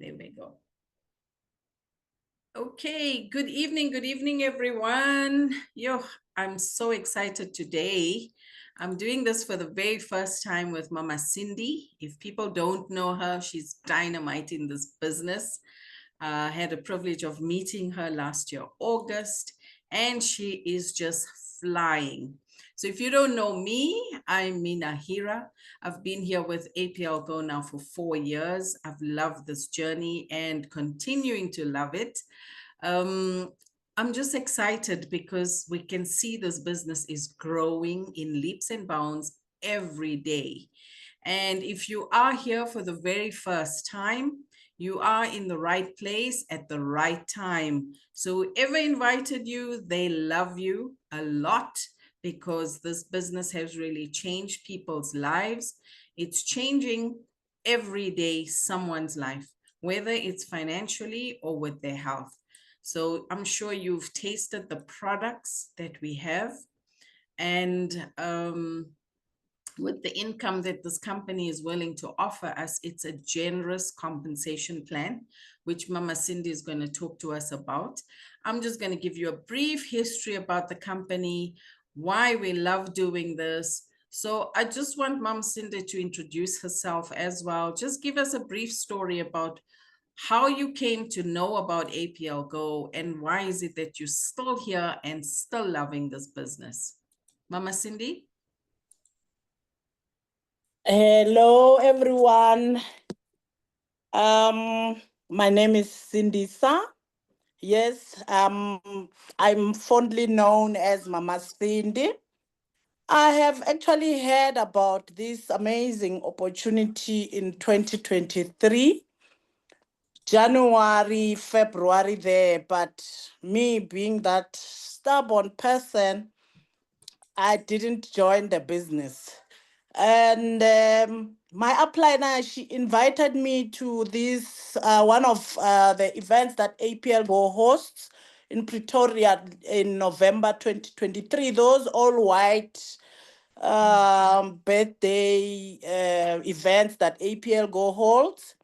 there we go. Okay, good evening, everyone. Yo, I'm so excited today. I'm doing this for the very first time with Mama Cindy. If people don't know her, she's dynamite in this business. I had a privilege of meeting her last year, August, and she is just flying. So if you don't know me, I'm Hira. I've been here with APLGO now for 4 years. I've loved this journey and continuing to love it. I'm just excited because we can see this business is growing in leaps and bounds every day. And if you are here for the very first time, you are in the right place at the right time. So whoever invited you, they love you a lot because this business has really changed people's lives. It's changing every day someone's life, whether it's financially or with their health. So I'm sure you've tasted the products that we have. And with the income that this company is willing to offer us, it's a generous compensation plan, which Mama Cindy is going to talk to us about. I'm just going to give you a brief history about the company, why we love doing this. So I just want Mama Cindy to introduce herself as well. Just give us a brief story about how you came to know about APLGO and why is it that you're still here and still loving this business. Mama Cindy? Hello, everyone. My name is Sindisa. Yes, I'm fondly known as Mama Cindy. I have actually heard about this amazing opportunity in 2023, January, February there, but me being that stubborn person, I didn't join the business. And my upliner, she invited me to this one of the events that APLGO hosts in Pretoria in November 2023. Those all white birthday events that APLGO holds.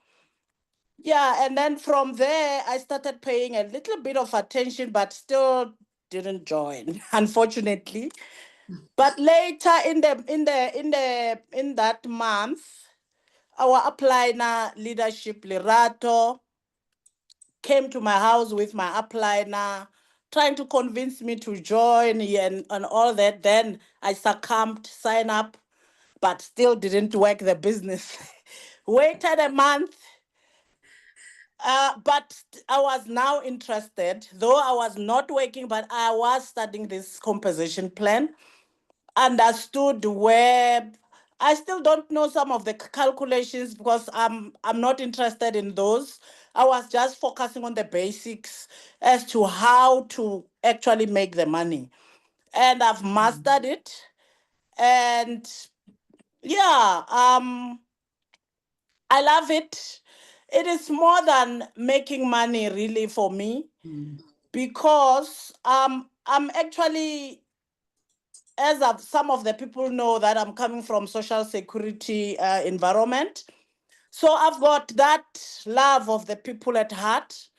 Yeah, and then from there, I started paying a little bit of attention, but still didn't join, unfortunately. But later in that month, our upliner leadership Lerato came to my house with my upliner, trying to convince me to join and all that. Then I succumbed, sign up, but still didn't work the business. Waited a month. But I was now interested, though I was not working, but I was studying this composition plan. Understood where I still don't know some of the calculations because I'm not interested in those. I was just focusing on the basics as to how to actually make the money. And I've mastered it. And yeah, I love it. It is more than making money really for me because I'm actually, as some of the people know, that I'm coming from social security environment. So I've got that love of the people at heart.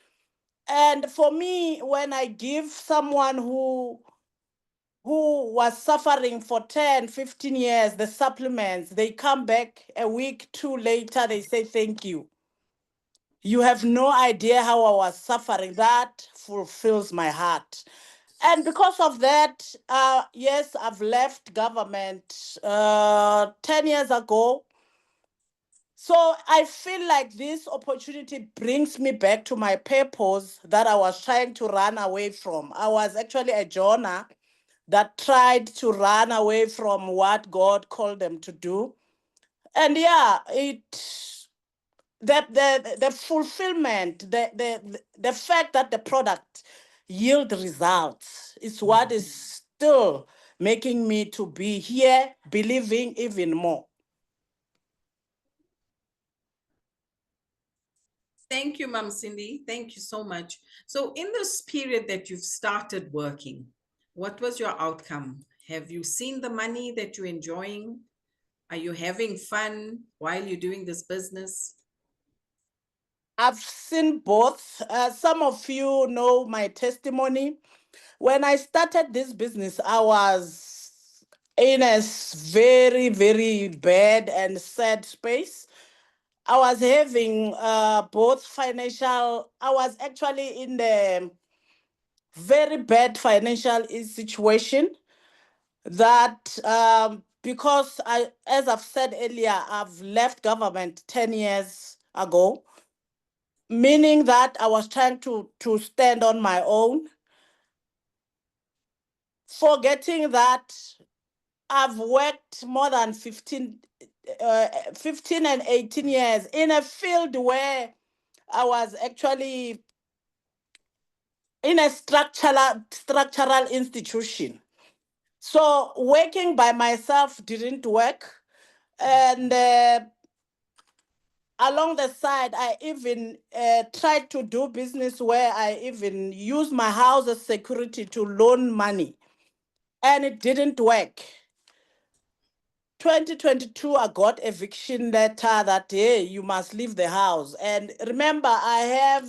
And for me, when I give someone who was suffering for 10, 15 years, the supplements, they come back a week, two later, they say, thank you. You have no idea how I was suffering. That fulfills my heart. And because of that, yes, I've left government 10 years ago. So I feel like this opportunity brings me back to my purpose that I was trying to run away from. I was actually a Jonah that tried to run away from what God called them to do. And yeah, the fulfillment, the fact that the product yield results is what is still making me to be here, believing even more. Thank you, Mom Cindy. Thank you so much. So in this period that you've started working, what was your outcome? Have you seen the money that you're enjoying? Are you having fun while you're doing this business? I've seen both. Some of you know my testimony. When I started this business, I was in a very, very bad and sad space. I was having both financial, I was actually in the very bad financial situation that because as I've said earlier, I've left government 10 years ago, meaning that I was trying to stand on my own, forgetting that I've worked more than 15 and 18 years in a field where I was actually in a structural institution. So working by myself didn't work. And along the side, I even tried to do business where I even used my house as security to loan money. And it didn't work. 2022, I got eviction letter that, hey, you must leave the house. And remember, I have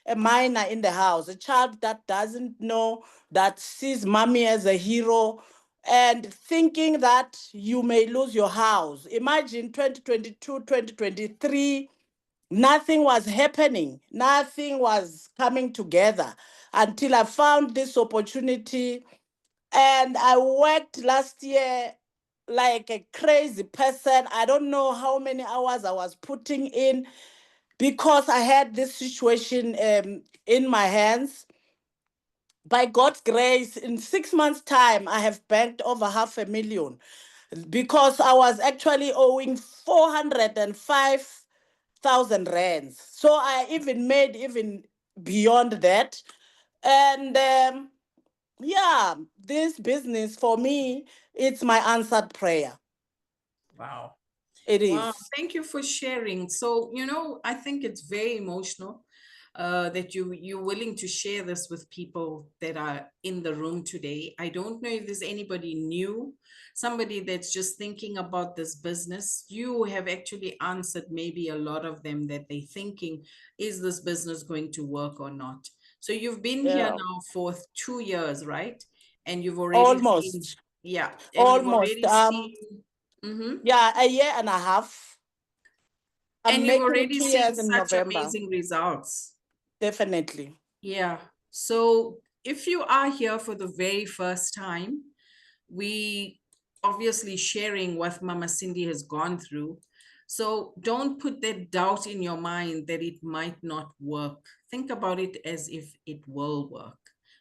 a minor in the house, a child that doesn't know, that sees mommy as a hero, and thinking that you may lose your house. Imagine 2022, 2023, nothing was happening, nothing was coming together until I found this opportunity. And I worked last year like a crazy person. I don't know how many hours I was putting in because I had this situation in my hands. By God's grace, in 6 months' time, I have banked over 500,000 because I was actually owing 405,000 rands. So I even made even beyond that. And yeah, this business for me, it's my answered prayer. Wow. It Wow, is. thank you for sharing. So, I think it's very emotional that you're willing to share this with people that are in the room today. I don't know if there's anybody new, somebody that's just thinking about this business. You have actually answered maybe a lot of them that they're thinking, is this business going to work or not? So you've been here Yeah. now for 2 years, right? And you've already seen, Almost. yeah, and you've Almost. already seen. Mhm. Yeah, a year and a half. I'm And you've making already 2 years seen in such November. amazing results. Definitely. Yeah. So if you are here for the very first time, we obviously sharing what Mama Cindy has gone through. So don't put that doubt in your mind that it might not work. Think about it as if it will work,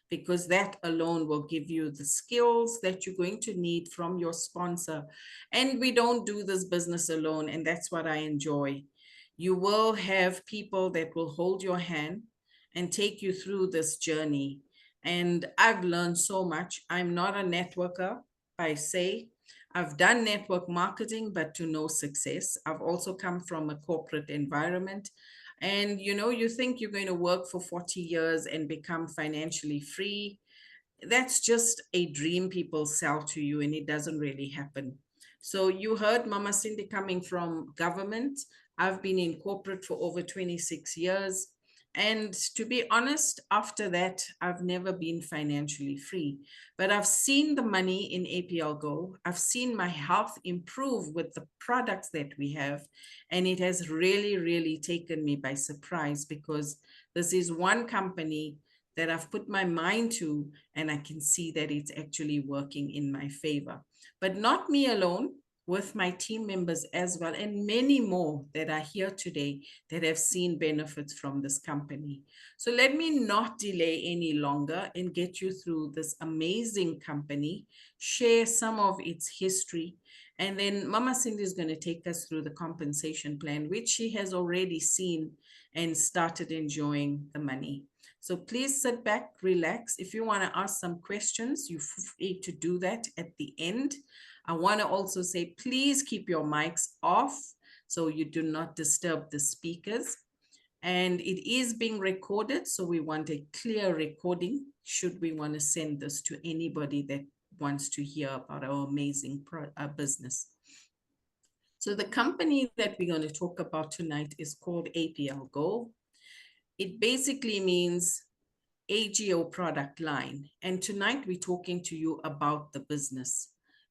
because that alone will give you the skills that you're going to need from your sponsor. And we don't do this business alone, and that's what I enjoy. You will have people that will hold your hand and take you through this journey. And I've learned so much. I'm not a networker per se. I've done network marketing, but to no success. I've also come from a corporate environment. And you think you're going to work for 40 years and become financially free. That's just a dream people sell to you, and it doesn't really happen. So you heard Mama Cindy coming from government. I've been in corporate for over 26 years. And to be honest, after that, I've never been financially free. But I've seen the money in APLGO. I've seen my health improve with the products that we have. And it has really, really taken me by surprise, because this is one company that I've put my mind to, and I can see that it's actually working in my favor. But not me alone, with my team members as well, and many more that are here today that have seen benefits from this company. So let me not delay any longer and get you through this amazing company, share some of its history, and then Mama Cindy is going to take us through the compensation plan, which she has already seen and started enjoying the money. So please sit back, relax. If you want to ask some questions, you free to do that at the end. I want to also say, please keep your mics off so you do not disturb the speakers. And it is being recorded, so we want a clear recording should we want to send this to anybody that wants to hear about our amazing business. So the company that we're going to talk about tonight is called APLGO. It basically means AGO product line. And tonight we're talking to you about the business.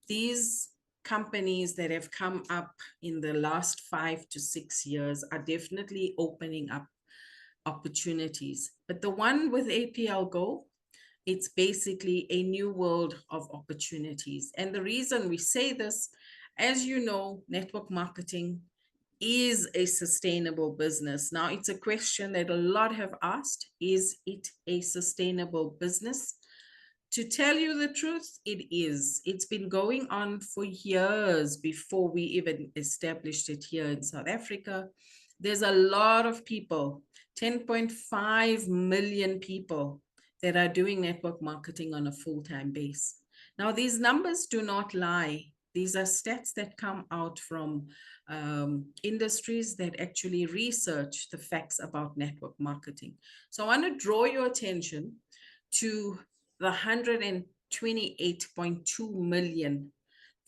These companies that have come up in the last 5 to 6 years are definitely opening up opportunities. But the one with APLGO, it's basically a new world of opportunities. And the reason we say this, as you know, network marketing is a sustainable business. Now, it's a question that a lot have asked. Is it a sustainable business? To tell you the truth, it is. It's been going on for years before we even established it here in South Africa. There's a lot of people, 10.5 million people that are doing network marketing on a full-time base. Now, these numbers do not lie. These are stats that come out from industries that actually research the facts about network marketing. So I want to draw your attention to the 128.2 million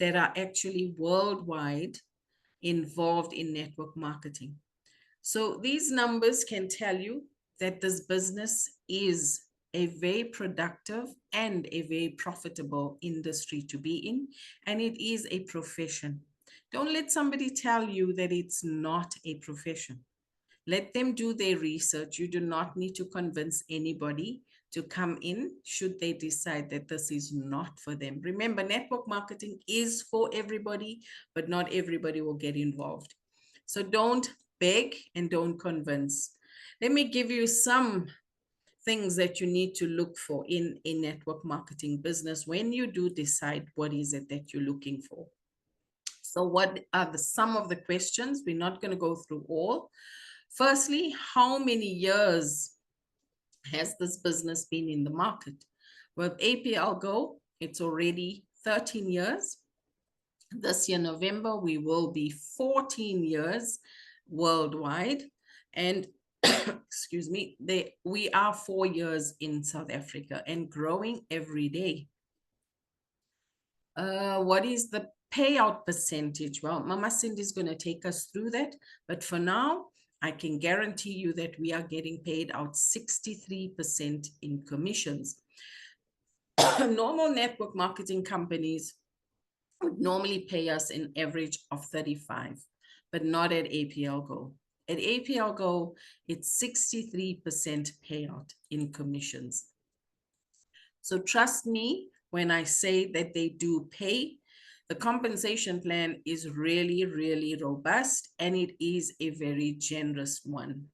that are actually worldwide involved in network marketing. So these numbers can tell you that this business is a very productive and a very profitable industry to be in, and it is a profession. Don't let somebody tell you that it's not a profession. Let them do their research. You do not need to convince anybody to come in should they decide that this is not for them. Remember, network marketing is for everybody, but not everybody will get involved. So don't beg and don't convince. Let me give you some things that you need to look for in a network marketing business when you do decide what is it that you're looking for. So what are some of the questions? We're not going to go through all. Firstly, how many years has this business been in the market? With APLGO, it's already 13 years. This year, November, we will be 14 years worldwide. And excuse me, we are 4 years in South Africa and growing every day. What is the payout percentage? Well, Mama Cindy is going to take us through that. But for now, I can guarantee you that we are getting paid out 63% in commissions. Normal network marketing companies would normally pay us an average of 35, but not at APLGO. At APLGO, it's 63% payout in commissions. So trust me when I say that they do pay. The compensation plan is really, really robust, and it is a very generous one.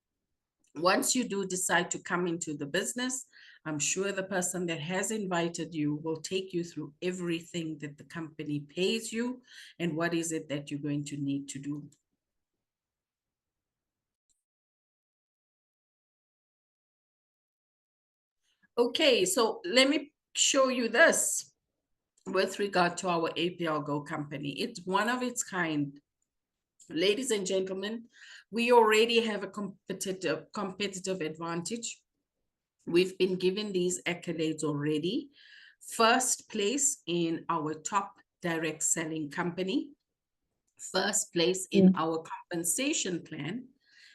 Once you do decide to come into the business, I'm sure the person that has invited you will take you through everything that the company pays you and what is it that you're going to need to do. Okay, so let me show you this with regard to our APLGO company. It's one of its kind. Ladies and gentlemen, we already have a competitive advantage. We've been given these accolades already. First place in our top direct selling company, first place in our compensation plan,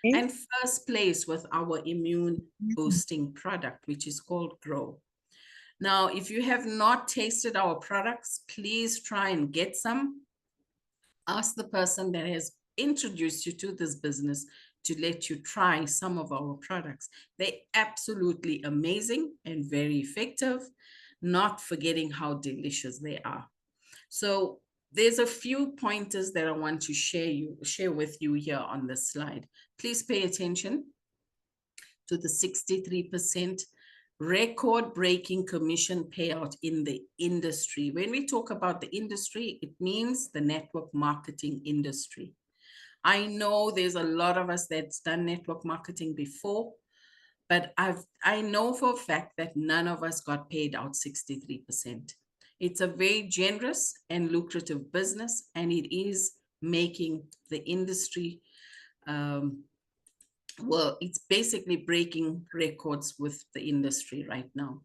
and first place with our immune boosting product, which is called Grow. Now, if you have not tasted our products, please try and get some. Ask the person that has introduced you to this business to let you try some of our products. They're absolutely amazing and very effective, not forgetting how delicious they are. So there's a few pointers that I want to share with you here on this slide. Please pay attention to the 63% record-breaking commission payout in the industry. When we talk about the industry, it means the network marketing industry. I know there's a lot of us that's done network marketing before, but I know for a fact that none of us got paid out 63%. It's a very generous and lucrative business, and it is making the industry well, it's basically breaking records with the industry right now.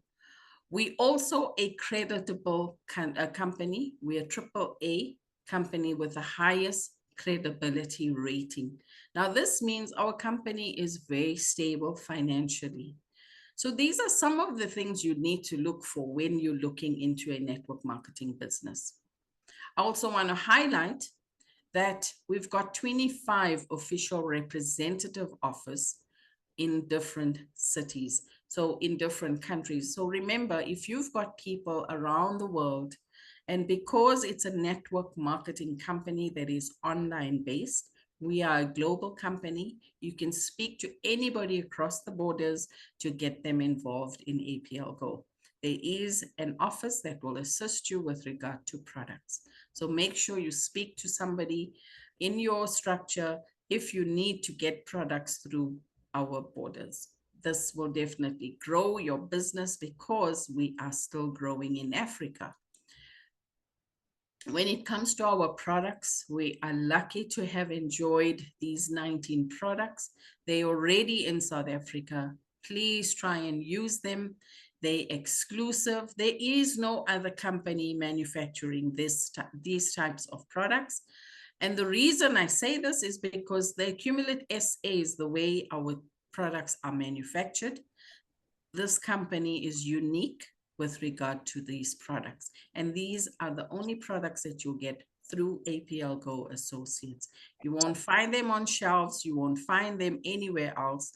We also a creditable company. We are AAA company with the highest credibility rating. Now, this means our company is very stable financially. So these are some of the things you need to look for when you're looking into a network marketing business. I also want to highlight that we've got 25 official representative offices in different cities, so in different countries. So remember, if you've got people around the world, and because it's a network marketing company that is online based, we are a global company. You can speak to anybody across the borders to get them involved in APLGO. There is an office that will assist you with regard to products. So make sure you speak to somebody in your structure if you need to get products through our borders. This will definitely grow your business because we are still growing in Africa. When it comes to our products, we are lucky to have enjoyed these 19 products. They're already in South Africa. Please try and use them. They're exclusive. There is no other company manufacturing these types of products. And the reason I say this is because the Accumulate SA is the way our products are manufactured. This company is unique with regard to these products. And these are the only products that you'll get through APLGO Associates. You won't find them on shelves. You won't find them anywhere else.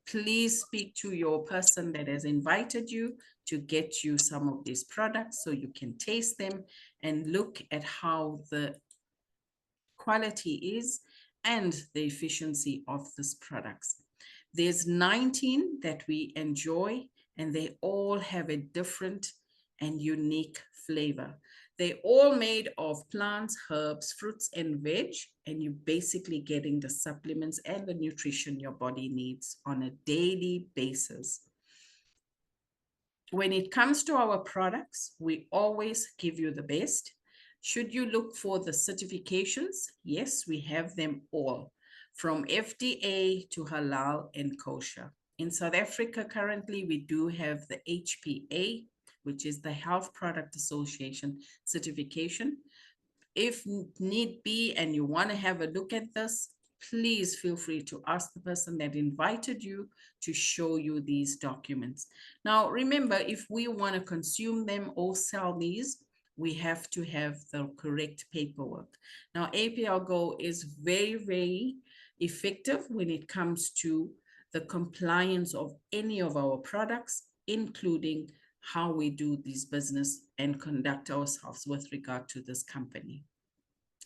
Please speak to your person that has invited you to get you some of these products so you can taste them and look at how the quality is and the efficiency of these products. There's 19 that we enjoy, and they all have a different and unique flavor. They're all made of plants, herbs, fruits, and veg, and you're basically getting the supplements and the nutrition your body needs on a daily basis. When it comes to our products, we always give you the best. Should you look for the certifications? Yes, we have them all, from FDA to halal and kosher. In South Africa, currently, we do have the HPA, which is the Health Product Association certification. If need be and you want to have a look at this, please feel free to ask the person that invited you to show you these documents. Now, remember, if we want to consume them or sell these, we have to have the correct paperwork. Now, APLGO is very, very effective when it comes to the compliance of any of our products, including how we do this business and conduct ourselves with regard to this company.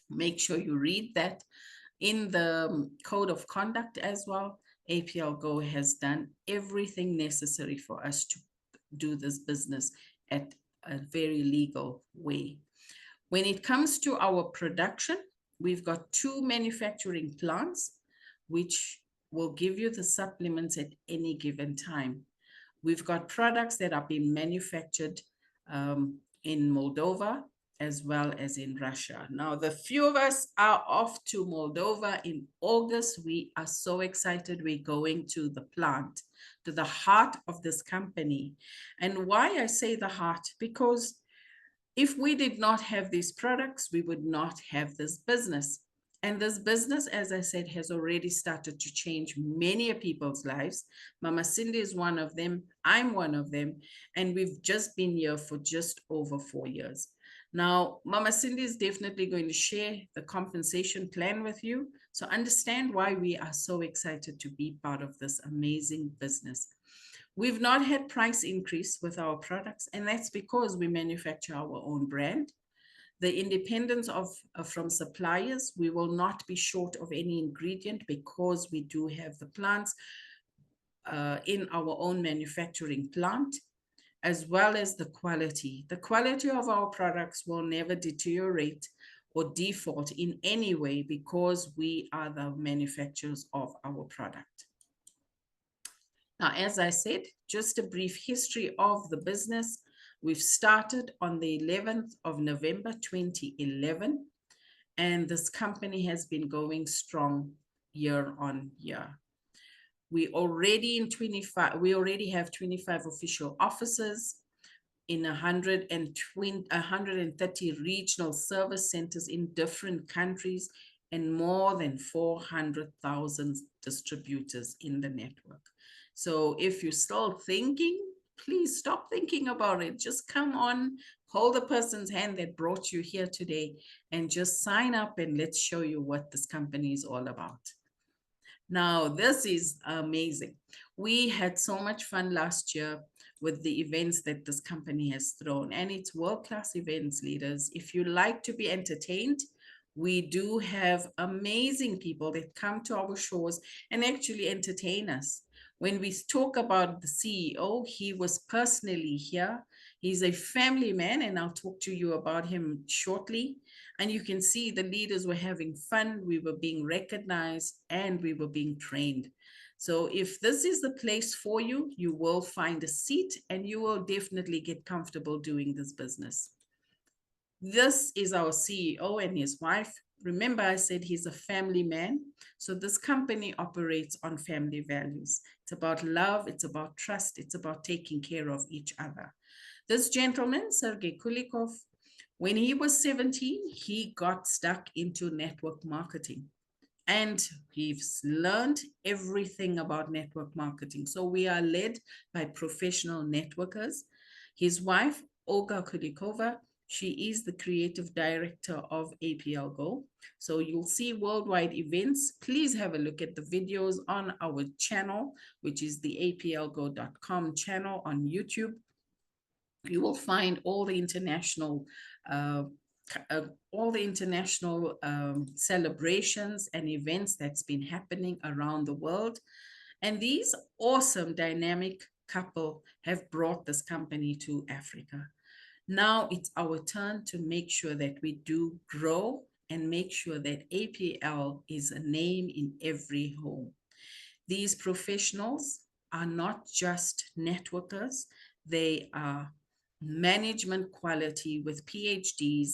Make sure you read that in the code of conduct as well. APLGO has done everything necessary for us to do this business at a very legal way. When it comes to our production, we've got 2 manufacturing plants, which will give you the supplements at any given time. We've got products that are being manufactured in Moldova as well as in Russia. Now, the few of us are off to Moldova in August. We are so excited. We're going to the plant, to the heart of this company. And why I say the heart? Because if we did not have these products, we would not have this business. And this business, as I said, has already started to change many people's lives. Mama Cindy is one of them. I'm one of them. And we've just been here for just over 4 years. Now, Mama Cindy is definitely going to share the compensation plan with you. So understand why we are so excited to be part of this amazing business. We've not had price increase with our products, and that's because we manufacture our own brand. The independence from suppliers, we will not be short of any ingredient because we do have the plants in our own manufacturing plant, as well as the quality. The quality of our products will never deteriorate or default in any way because we are the manufacturers of our product. Now, as I said, just a brief history of the business. We've started on the 11th of November, 2011, and this company has been going strong year on year. We already have 25 official offices in 130 regional service centers in different countries and more than 400,000 distributors in the network. So if you're still thinking, please stop thinking about it. Just come on, hold the person's hand that brought you here today, and just sign up and let's show you what this company is all about. Now, this is amazing. We had so much fun last year with the events that this company has thrown, and it's world-class events, leaders. If you like to be entertained, we do have amazing people that come to our shows and actually entertain us. When we talk about the CEO, he was personally here. He's a family man, and I'll talk to you about him shortly. And you can see the leaders were having fun, we were being recognized, and we were being trained. So if this is the place for you, you will find a seat and you will definitely get comfortable doing this business. This is our CEO and his wife. Remember, I said he's a family man. So this company operates on family values. It's about love, it's about trust, it's about taking care of each other. This gentleman, Sergey Kulikov, when he was 17, he got stuck into network marketing and he's learned everything about network marketing. So we are led by professional networkers. His wife, Olga Kulikova, she is the creative director of APLGO. So you'll see worldwide events. Please have a look at the videos on our channel, which is the aplgo.com channel on YouTube. You will find all the international uh, celebrations and events that's been happening around the world. And these awesome dynamic couple have brought this company to Africa. Now it's our turn to make sure that we do grow and make sure that APL is a name in every home. These professionals are not just networkers, they are management quality with PhDs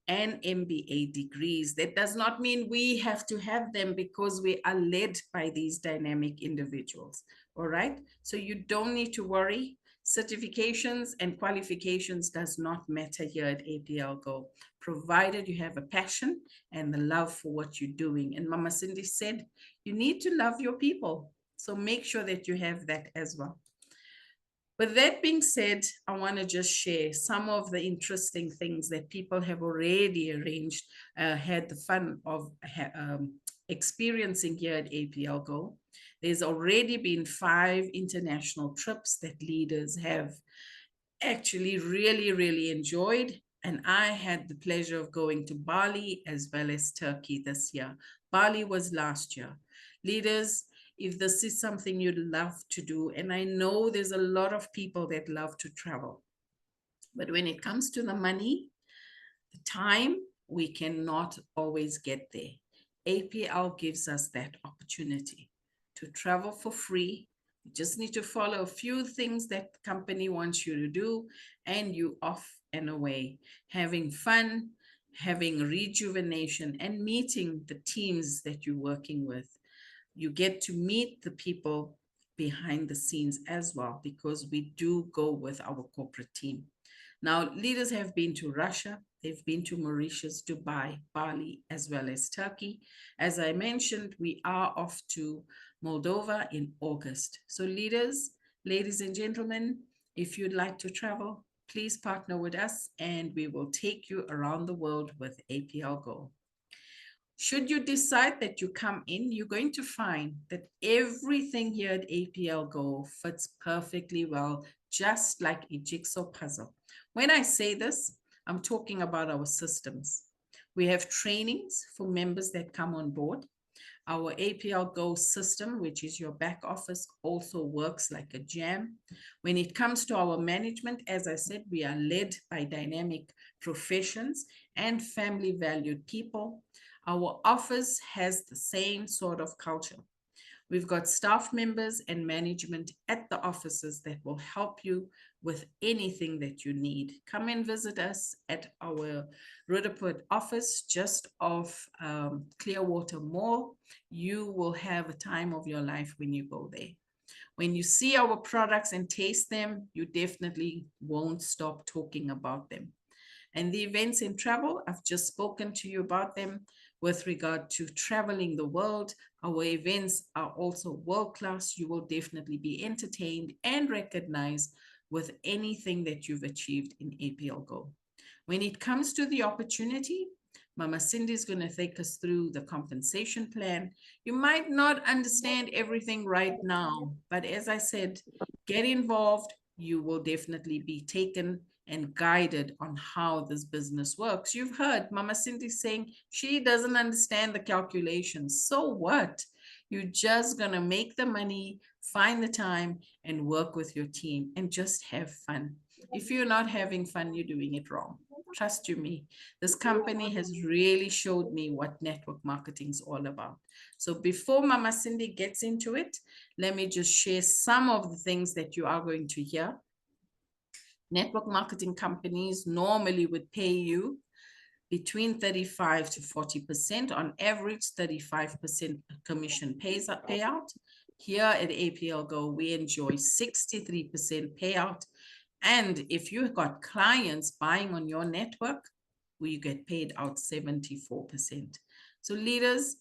and MBA degrees. That does not mean we have to have them because we are led by these dynamic individuals. All right. So you don't need to worry. Certifications and qualifications does not matter here at APLGO, provided you have a passion and the love for what you're doing. And Mama Cindy said, you need to love your people. So make sure that you have that as well. With that being said, I want to just share some of the interesting things that people have already arranged, had the fun of experiencing here at APLGO. There's already been 5 international trips that leaders have actually really enjoyed. And I had the pleasure of going to Bali as well as Turkey this year. Bali was last year. Leaders, if this is something you'd love to do, and I know there's a lot of people that love to travel, but when it comes to the money, the time, we cannot always get there. APL gives us that opportunity to travel for free. You just need to follow a few things that the company wants you to do, and you off and away, having fun, having rejuvenation, and meeting the teams that you're working with. You get to meet the people behind the scenes as well, because we do go with our corporate team. Now, leaders have been to Russia, they've been to Mauritius, Dubai, Bali, as well as Turkey. As I mentioned, we are off to Moldova in August. So leaders, ladies and gentlemen, if you'd like to travel, please partner with us and we will take you around the world with APLGO. Should you decide that you come in, you're going to find that everything here at APLGO fits perfectly well, just like a jigsaw puzzle. When I say this, I'm talking about our systems. We have trainings for members that come on board. Our APLGO system, which is your back office, also works like a jam. When it comes to our management, as I said, we are led by dynamic professions and family valued people. Our office has the same sort of culture. We've got staff members and management at the offices that will help you with anything that you need. Come and visit us at our Rudaport office just off Clearwater Mall. You will have a time of your life when you go there. When you see our products and taste them, you definitely won't stop talking about them. And the events in travel, I've just spoken to you about them. with regard to traveling the world. Our events are also world class. You will definitely be entertained and recognized with anything that you've achieved in APLGO. When it comes to the opportunity, Mama Cindy is going to take us through the compensation plan. You might not understand everything right now, but as I said, get involved. You will definitely be taken and guided on how this business works. You've heard Mama Cindy saying she doesn't understand the calculations. So what? You're just going to make the money, find the time, and work with your team and just have fun. If you're not having fun, you're doing it wrong. Trust you me, this company has really showed me what network marketing is all about. So before Mama Cindy gets into it, let me just share some of the things that you are going to hear. Network marketing companies normally would pay you between 35 to 40%, on average 35% commission payout. Here at APLGO, we enjoy 63% payout. And if you got clients buying on your network, you get paid out 74%. So leaders,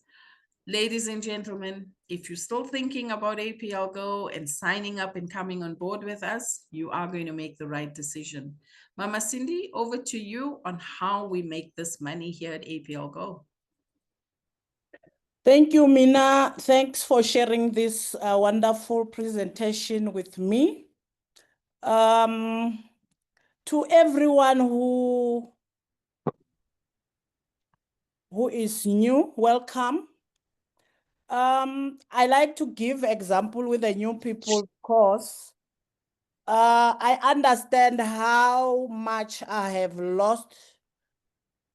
ladies and gentlemen, if you're still thinking about APLGO and signing up and coming on board with us, you are going to make the right decision. Mama Cindy, over to you on how we make this money here at APLGO. Thank you, Mina. Thanks for sharing this wonderful presentation with me. To everyone who is new, welcome. I like to give example with the new people because I understand how much I have lost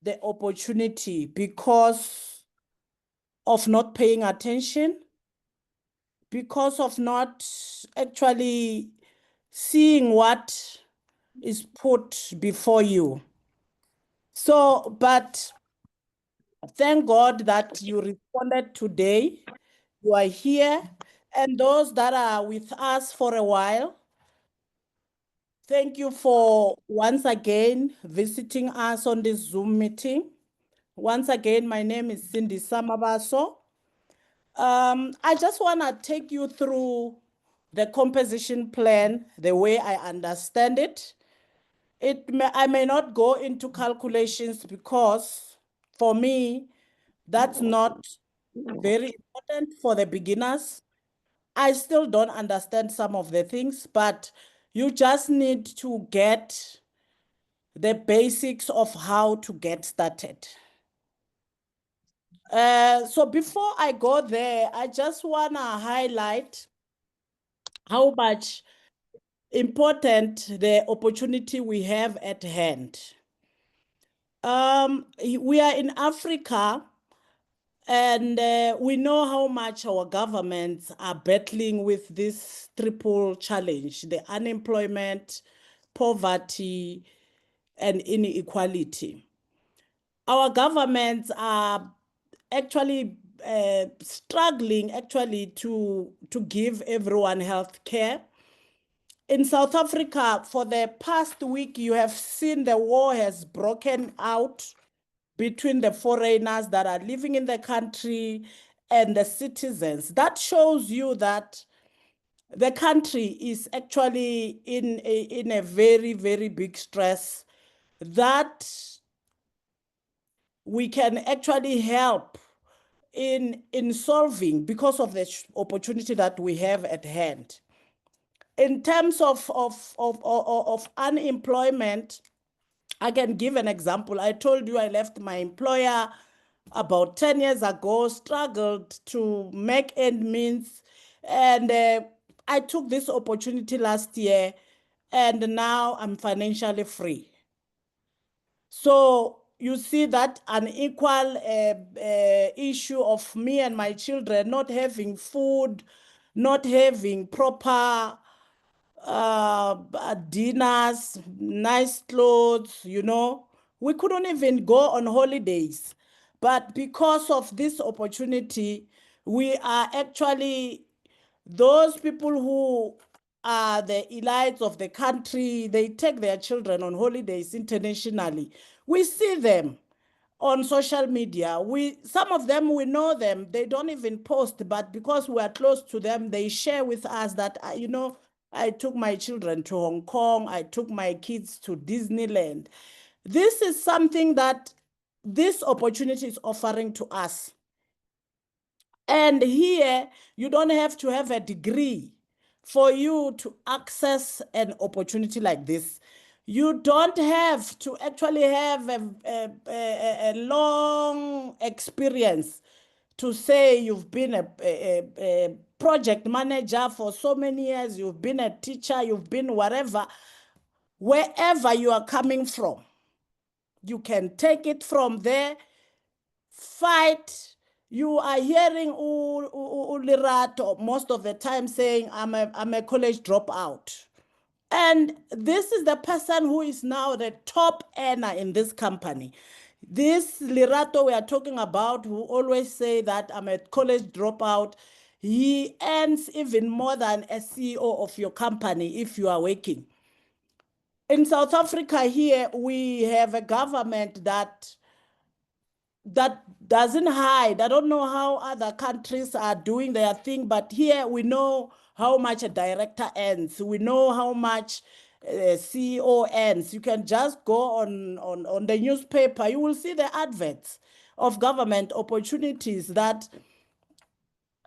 the opportunity because of not paying attention, because of not actually seeing what is put before you. So, but thank God that you responded today. You are here. And those that are with us for a while, thank you for once again visiting us on this Zoom meeting. Once again, my name is Sindisa Mabaso. I just want to take you through the composition plan the way I understand it. I may not go into calculations because for me, that's not very important for the beginners. I still don't understand some of the things, but you just need to get the basics of how to get started. So before I go there, I just want to highlight how much important the opportunity we have at hand. We are in Africa, and we know how much our governments are battling with this triple challenge: the unemployment, poverty, and inequality. Our governments are actually struggling to give everyone health care. In South Africa, for the past week, you have seen the war has broken out between the foreigners that are living in the country and the citizens. That shows you that the country is actually in a very, very big stress, that we can actually help in solving because of the opportunity that we have at hand. In terms of unemployment, I can give an example. I told you I left my employer about 10 years ago, struggled to make end meets, and I took this opportunity last year, and now I'm financially free. So you see that unequal issue of me and my children not having food, not having proper dinners, nice clothes, We couldn't even go on holidays. But because of this opportunity, we are actually those people who are the elites of the country. They take their children on holidays internationally. We see them. on social media. Some of them, we know them, they don't even post, but because we are close to them, they share with us that, I took my children to Hong Kong, I took my kids to Disneyland. This is something that this opportunity is offering to us. And here, you don't have to have a degree for you to access an opportunity like this. You don't have to actually have a long experience to say you've been a project manager for so many years, you've been a teacher, you've been whatever. Wherever you are coming from, you can take it from there, fight. You are hearing Lirato most of the time saying, I'm a college dropout. And this is the person who is now the top earner in this company. This Lirato we are talking about, who always say that I'm a college dropout, he earns even more than a CEO of your company if you are working. In South Africa here, we have a government that doesn't hide. I don't know how other countries are doing their thing, but here we know how much a director earns. We know how much a CEO earns. You can just go on the newspaper. You will see the adverts of government opportunities that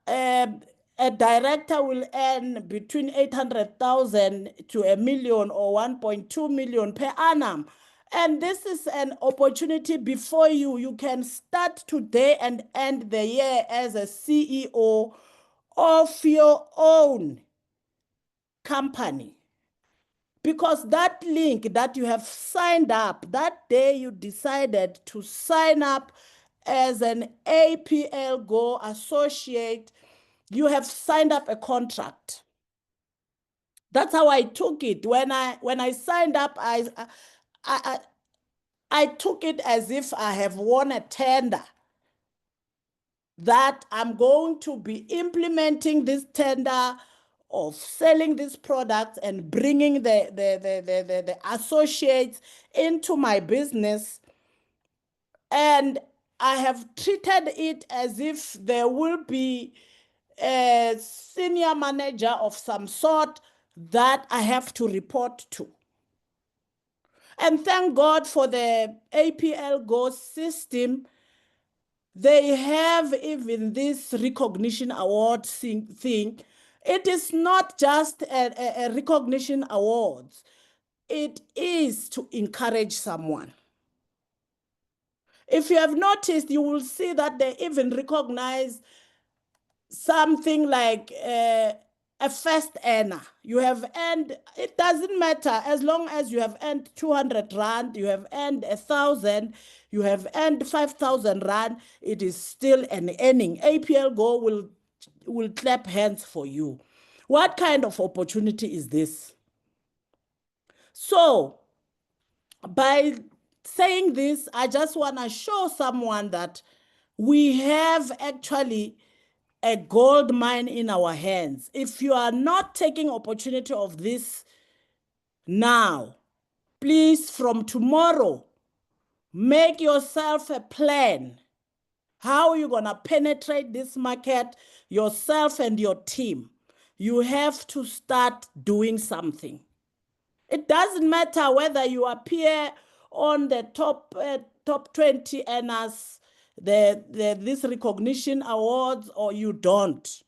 a director will earn between 800,000 to a million or 1.2 million per annum. And this is an opportunity before you. You can start today and end the year as a CEO of your own company. Because that link that you have signed up, that day you decided to sign up as an APLGO associate, you have signed up a contract. That's how I took it. When I signed up, I took it as if I have won a tender, that I'm going to be implementing this tender of selling this product and bringing the associates into my business. And I have treated it as if there will be a senior manager of some sort that I have to report to. And thank God for the APLGO system. They have even this recognition award thing. It is not just a recognition awards. It is to encourage someone. If you have noticed, you will see that they even recognize something like a first earner. You have earned, it doesn't matter, as long as you have earned 200 rand, you have earned 1,000, you have earned 5,000 rand, it is still an earning. APLGO will clap hands for you. What kind of opportunity is this? So, by saying this, I just want to show someone that we have actually a gold mine in our hands. If you are not taking opportunity of this now, please, from tomorrow, make yourself a plan. How are you going to penetrate this market, yourself and your team? You have to start doing something. It doesn't matter whether you appear on the top 20 earners, this recognition awards, or you don't.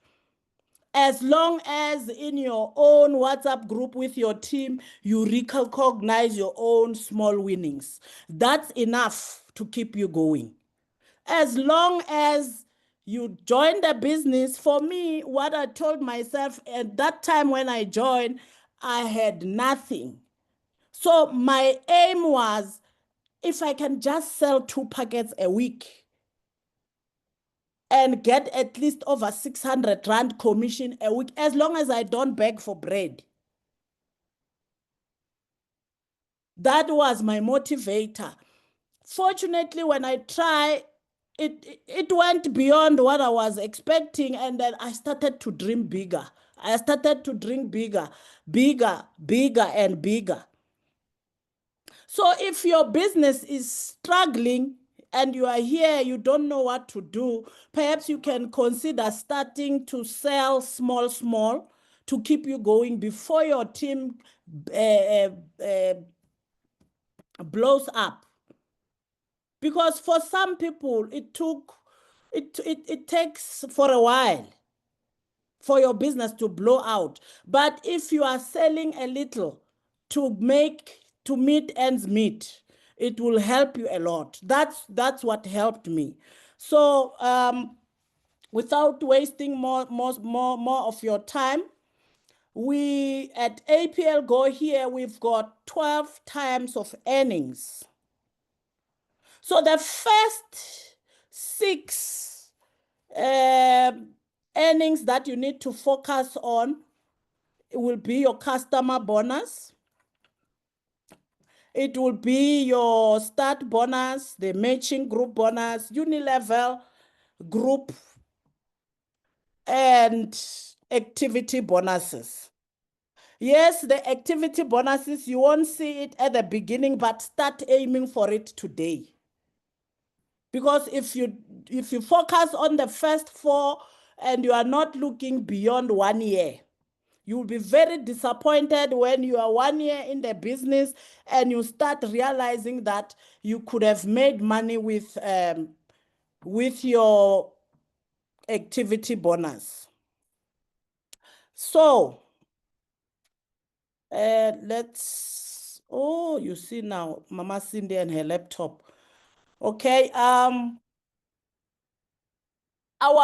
As long as in your own WhatsApp group with your team, you recognize your own small winnings. That's enough to keep you going. As long as you join the business, for me, what I told myself at that time when I joined, I had nothing. So my aim was, if I can just sell 2 packets a week and get at least over 600 rand commission a week, as long as I don't beg for bread. That was my motivator. Fortunately, when I tried, it went beyond what I was expecting, and then I started to dream bigger. I started to dream bigger, and bigger. So if your business is struggling, and you are here, you don't know what to do, perhaps you can consider starting to sell small to keep you going before your team blows up. Because for some people, it takes for a while for your business to blow out. But if you are selling a little to meet ends meet, it will help you a lot. That's what helped me. So without wasting more of your time, we at APLGO here, we've got 12 times of earnings. So the first 6 earnings that you need to focus on, it will be your customer bonus. It will be your start bonus, the matching group bonus, unilevel group, and activity bonuses. Yes, the activity bonuses, you won't see it at the beginning, but start aiming for it today. Because if you focus on the first 4 and you are not looking beyond 1 year, you will be very disappointed when you are 1 year in the business and you start realizing that you could have made money with your activity bonus. So you see now, Mama Cindy and her laptop. Okay, our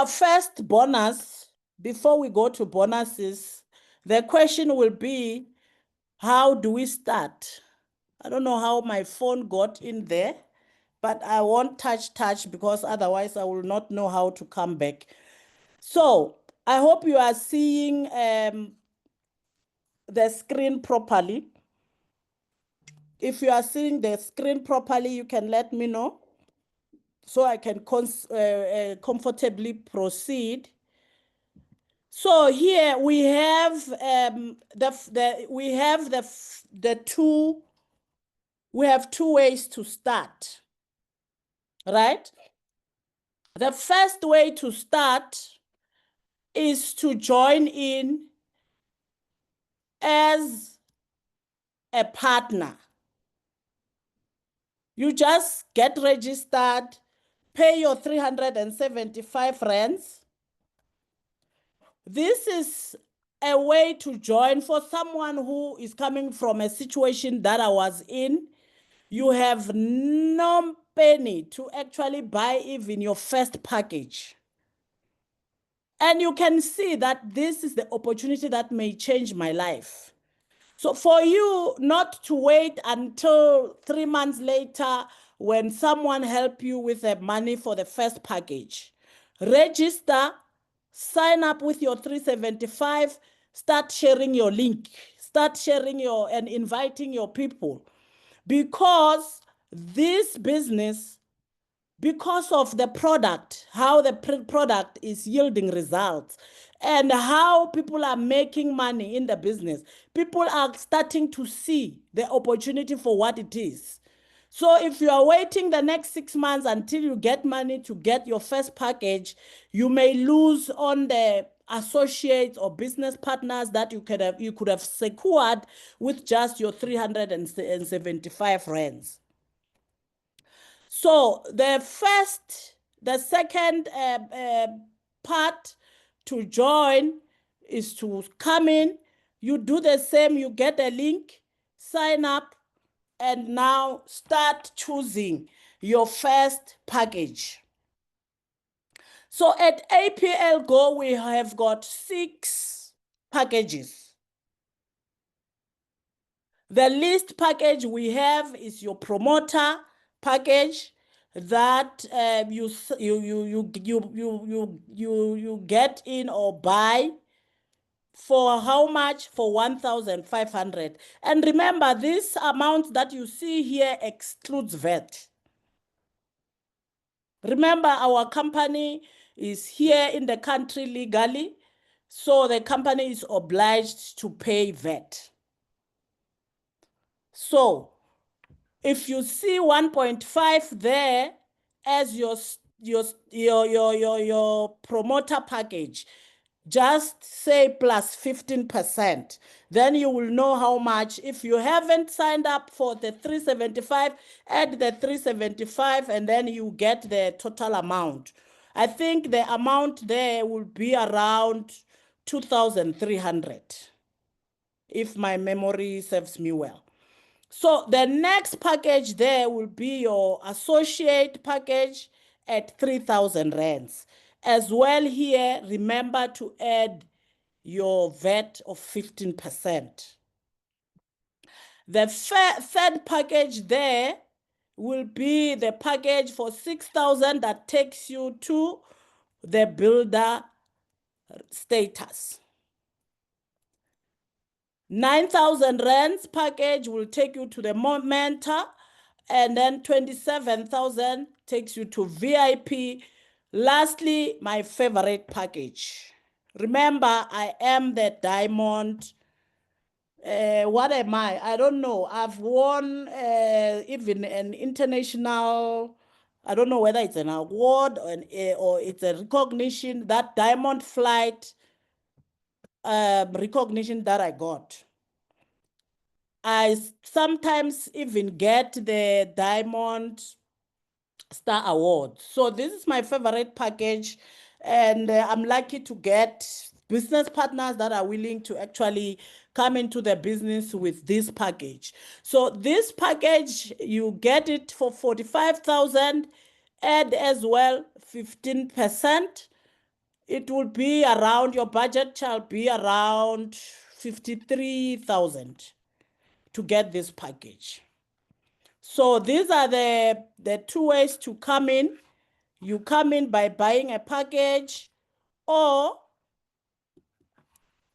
first bonus, before we go to bonuses, the question will be, how do we start? I don't know how my phone got in there, but I won't touch because otherwise I will not know how to come back. So I hope you are seeing the screen properly. If you are seeing the screen properly, you can let me know so I can comfortably proceed. So here we have two ways to start, right? The first way to start is to join in as a partner. You just get registered, pay your 375 rands. This is a way to join for someone who is coming from a situation that I was in. You have no penny to actually buy even your first package. And you can see that this is the opportunity that may change my life. So for you not to wait until 3 months later when someone help you with the money for the first package, register, sign up with your 375, start sharing your link, start sharing and inviting your people. Because this business, because of the product, how the product is yielding results and how people are making money in the business, people are starting to see the opportunity for what it is. So if you are waiting the next 6 months until you get money to get your first package, you may lose on the associates or business partners that you could have secured with just your 375 rands. So the second part to join is to come in. You do the same, you get a link, sign up, and now start choosing your first package. So at APLGO, we have got 6 packages. The least package we have is your promoter package that you get in or buy for how much? For 1,500. And remember, this amount that you see here excludes VAT. Remember, our company is here in the country legally, so the company is obliged to pay VAT. So if you see 1.5 there as your promoter package. Just say plus 15%. Then you will know how much. If you haven't signed up for the 375, add the 375 and then you get the total amount. I think the amount there will be around 2,300, if my memory serves me well. So the next package there will be your associate package at 3,000 rands. As well here, remember to add your VAT of 15%. The third package there will be the package for 6,000 that takes you to the builder status. 9,000 rands package will take you to the mentor, and then 27,000 takes you to VIP. Lastly, my favorite package. Remember, I am the diamond. What am I? I don't know. I've won even an international, I don't know whether it's an award or it's a recognition, that diamond flight recognition that I got. I sometimes even get the Diamond Star Award. So this is my favorite package, and I'm lucky to get business partners that are willing to actually come into the business with this package. So this package, you get it for 45,000, add as well 15%. It will be around, your budget shall be around 53,000 to get this package. So these are the two ways to come in. You come in by buying a package, or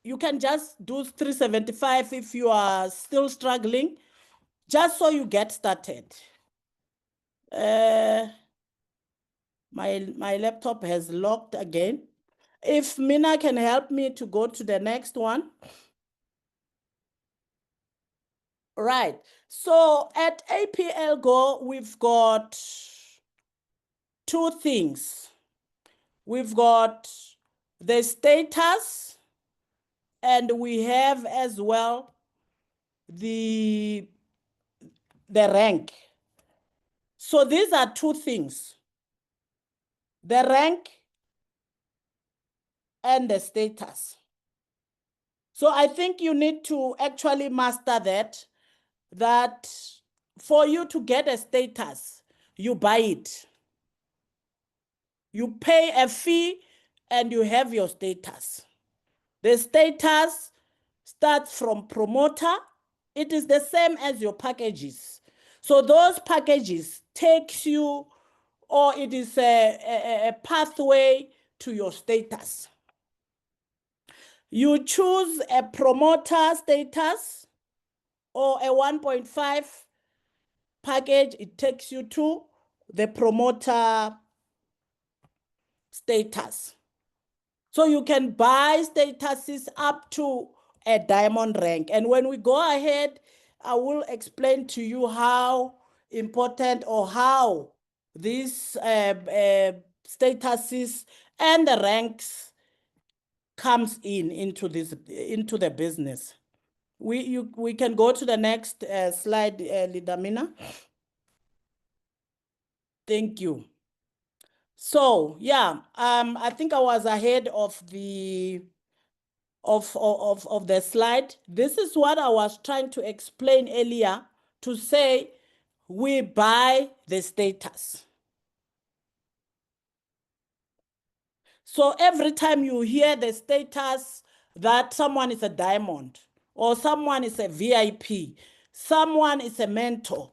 you can just do 375 if you are still struggling, just so you get started. My laptop has locked again. If Mina can help me to go to the next one. Right. So at APLGO, we've got two things. We've got the status, and we have as well the rank. So these are two things: the rank and the status. So I think you need to actually master that for you to get a status, you buy it. You pay a fee and you have your status. The status starts from promoter. It is the same as your packages. So those packages takes you, or it is a pathway to your status. You choose a promoter status or a 1.5 package, it takes you to the promoter status. So you can buy statuses up to a diamond rank. And when we go ahead, I will explain to you how important or how these statuses and the ranks comes into the business. We can go to the next slide, Lidamina. Thank you. So yeah, I think I was ahead of the slide. This is what I was trying to explain earlier, to say we buy the status. So every time you hear the status that someone is a diamond, or someone is a VIP, someone is a mentor,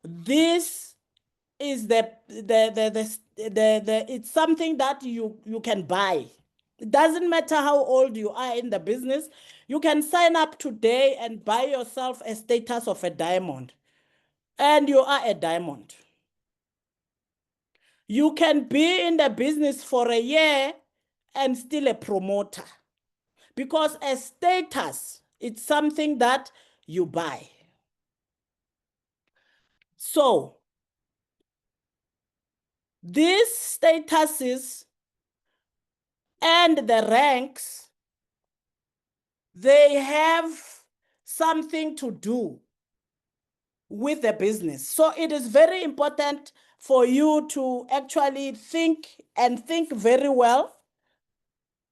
this is it's something that you can buy. It doesn't matter how old you are in the business. You can sign up today and buy yourself a status of a diamond, and you are a diamond. You can be in the business for a year and still a promoter, because a status, it's something that you buy. So These statuses and the ranks, they have something to do with the business. So it is very important for you to actually think very well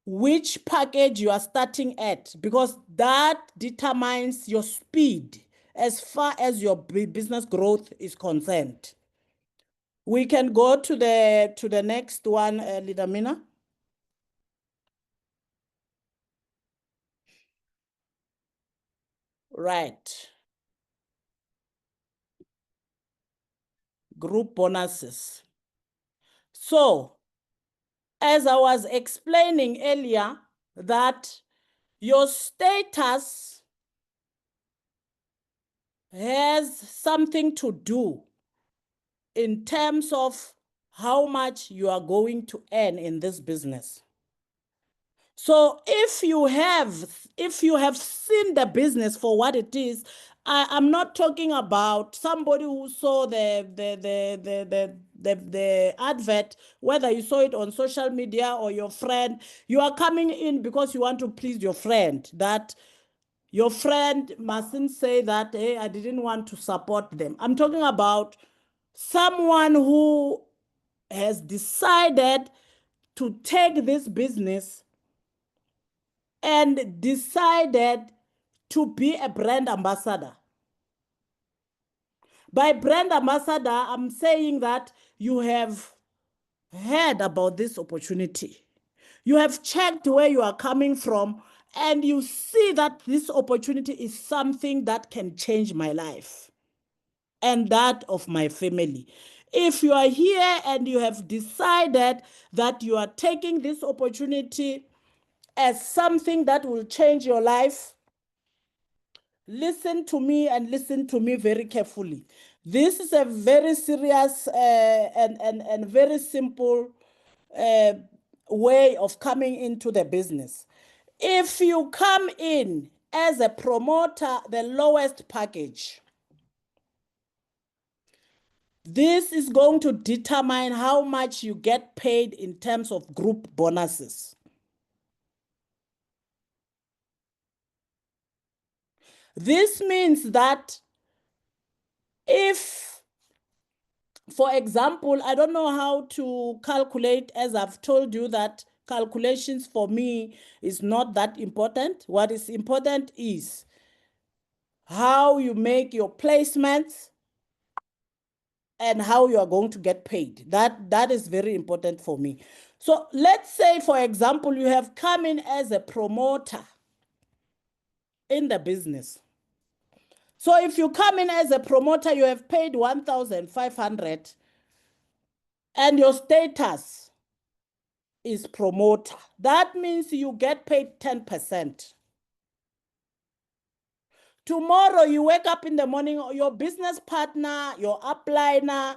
which package you are starting at, because that determines your speed as far as your business growth is concerned. We can go to the next one, Leader Mina. Right. Group bonuses. So, as I was explaining earlier, that your status has something to do in terms of how much you are going to earn in this business. So if you have seen the business for what it is, I'm not talking about somebody who saw the advert, whether you saw it on social media or your friend. You are coming in because you want to please your friend. That your friend mustn't say that, hey, I didn't want to support them. I'm talking about someone who has decided to take this business and decided to be a brand ambassador. By brand ambassador, I'm saying that you have heard about this opportunity. You have checked where you are coming from, and you see that this opportunity is something that can change my life and that of my family. If you are here and you have decided that you are taking this opportunity as something that will change your life, listen to me and listen to me very carefully. This is a very serious and very simple way of coming into the business. If you come in as a promoter, the lowest package, this is going to determine how much you get paid in terms of group bonuses. This means that if, for example, I don't know how to calculate, as I've told you that calculations for me is not that important. What is important is how you make your placements and how you are going to get paid. That is very important for me. So let's say, for example, you have come in as a promoter in the business. So if you come in as a promoter, you have paid 1,500 and your status is promoter. That means you get paid 10%. Tomorrow you wake up in the morning, your business partner, your upliner,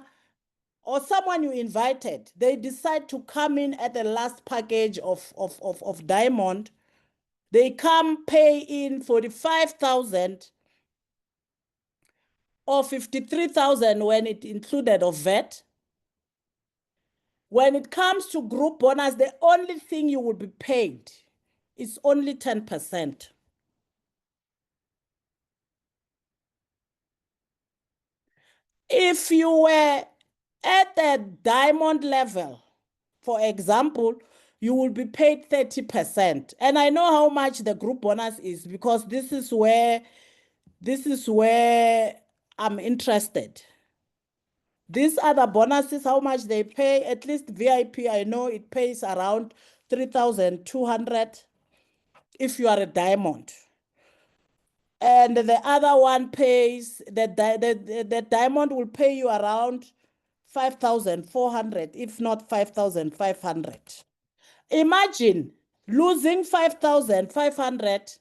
or someone you invited, they decide to come in at the last package of diamond. They come pay in 45,000 or 53,000 when it included of VAT. When it comes to group bonus, the only thing you will be paid is only 10%. If you were at the diamond level, for example, you will be paid 30%. And I know how much the group bonus is because this is where I'm interested. These other bonuses, how much they pay, at least VIP, I know it pays around 3,200 if you are a diamond. And the other one pays, the diamond will pay you around 5,400, if not 5,500. Imagine losing 5,500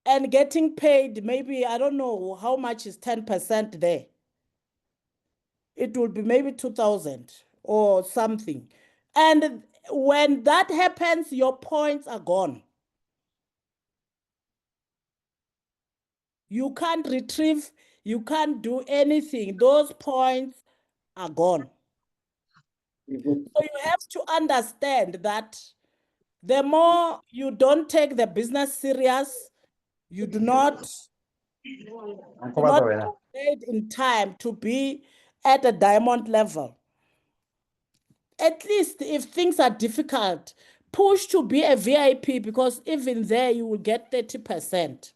and getting paid maybe, I don't know how much is 10% there. It will be maybe 2,000 or something. And when that happens, your points are gone. You can't retrieve, you can't do anything. Those points are gone. So you have to understand that the more you don't take the business serious, you do not trade in time to be at a diamond level. At least if things are difficult, push to be a VIP, because even there you will get 30%.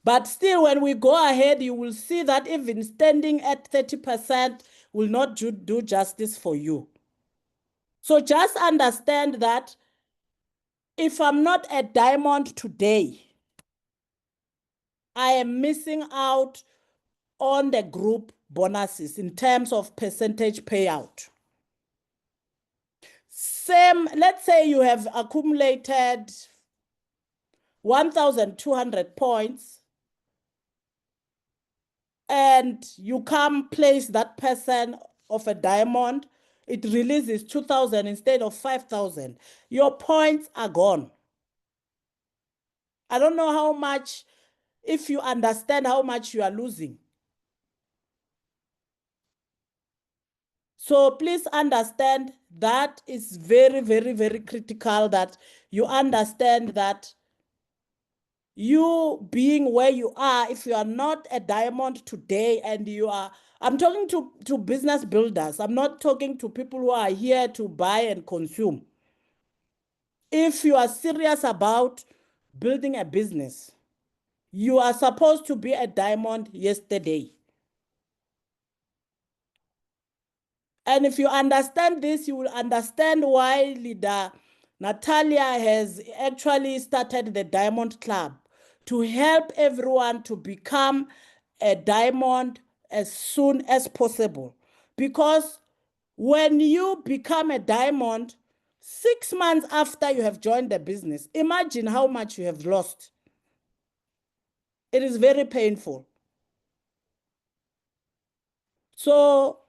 But still, when we go ahead, you will see that even standing at 30% will not do justice for you. So just understand that if I'm not a diamond today, I am missing out on the group bonuses in terms of percentage payout. Same, let's say you have accumulated 1,200 points and you come place that person of a diamond, it releases 2,000 instead of 5,000. Your points are gone. I don't know how much, if you understand how much you are losing. So please understand that is very, very, very critical that you understand that you being where you are, if you are not a diamond today and you are, I'm talking to business builders. I'm not talking to people who are here to buy and consume. If you are serious about building a business, you are supposed to be a diamond yesterday. And if you understand this, you will understand why leader Natalia has actually started the Diamond Club to help everyone to become a diamond as soon as possible. Because when you become a diamond, 6 months after you have joined the business, imagine how much you have lost. It is very painful. So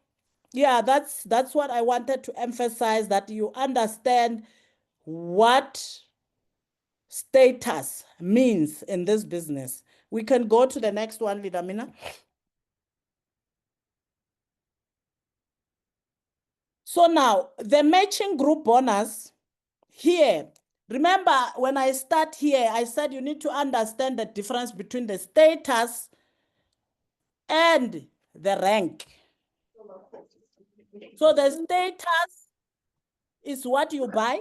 yeah, that's what I wanted to emphasize, that you understand what status means in this business. We can go to the next one, Vidamina. So now the matching group bonus here. Remember, when I start here, I said you need to understand the difference between the status and the rank. So the status is what you buy.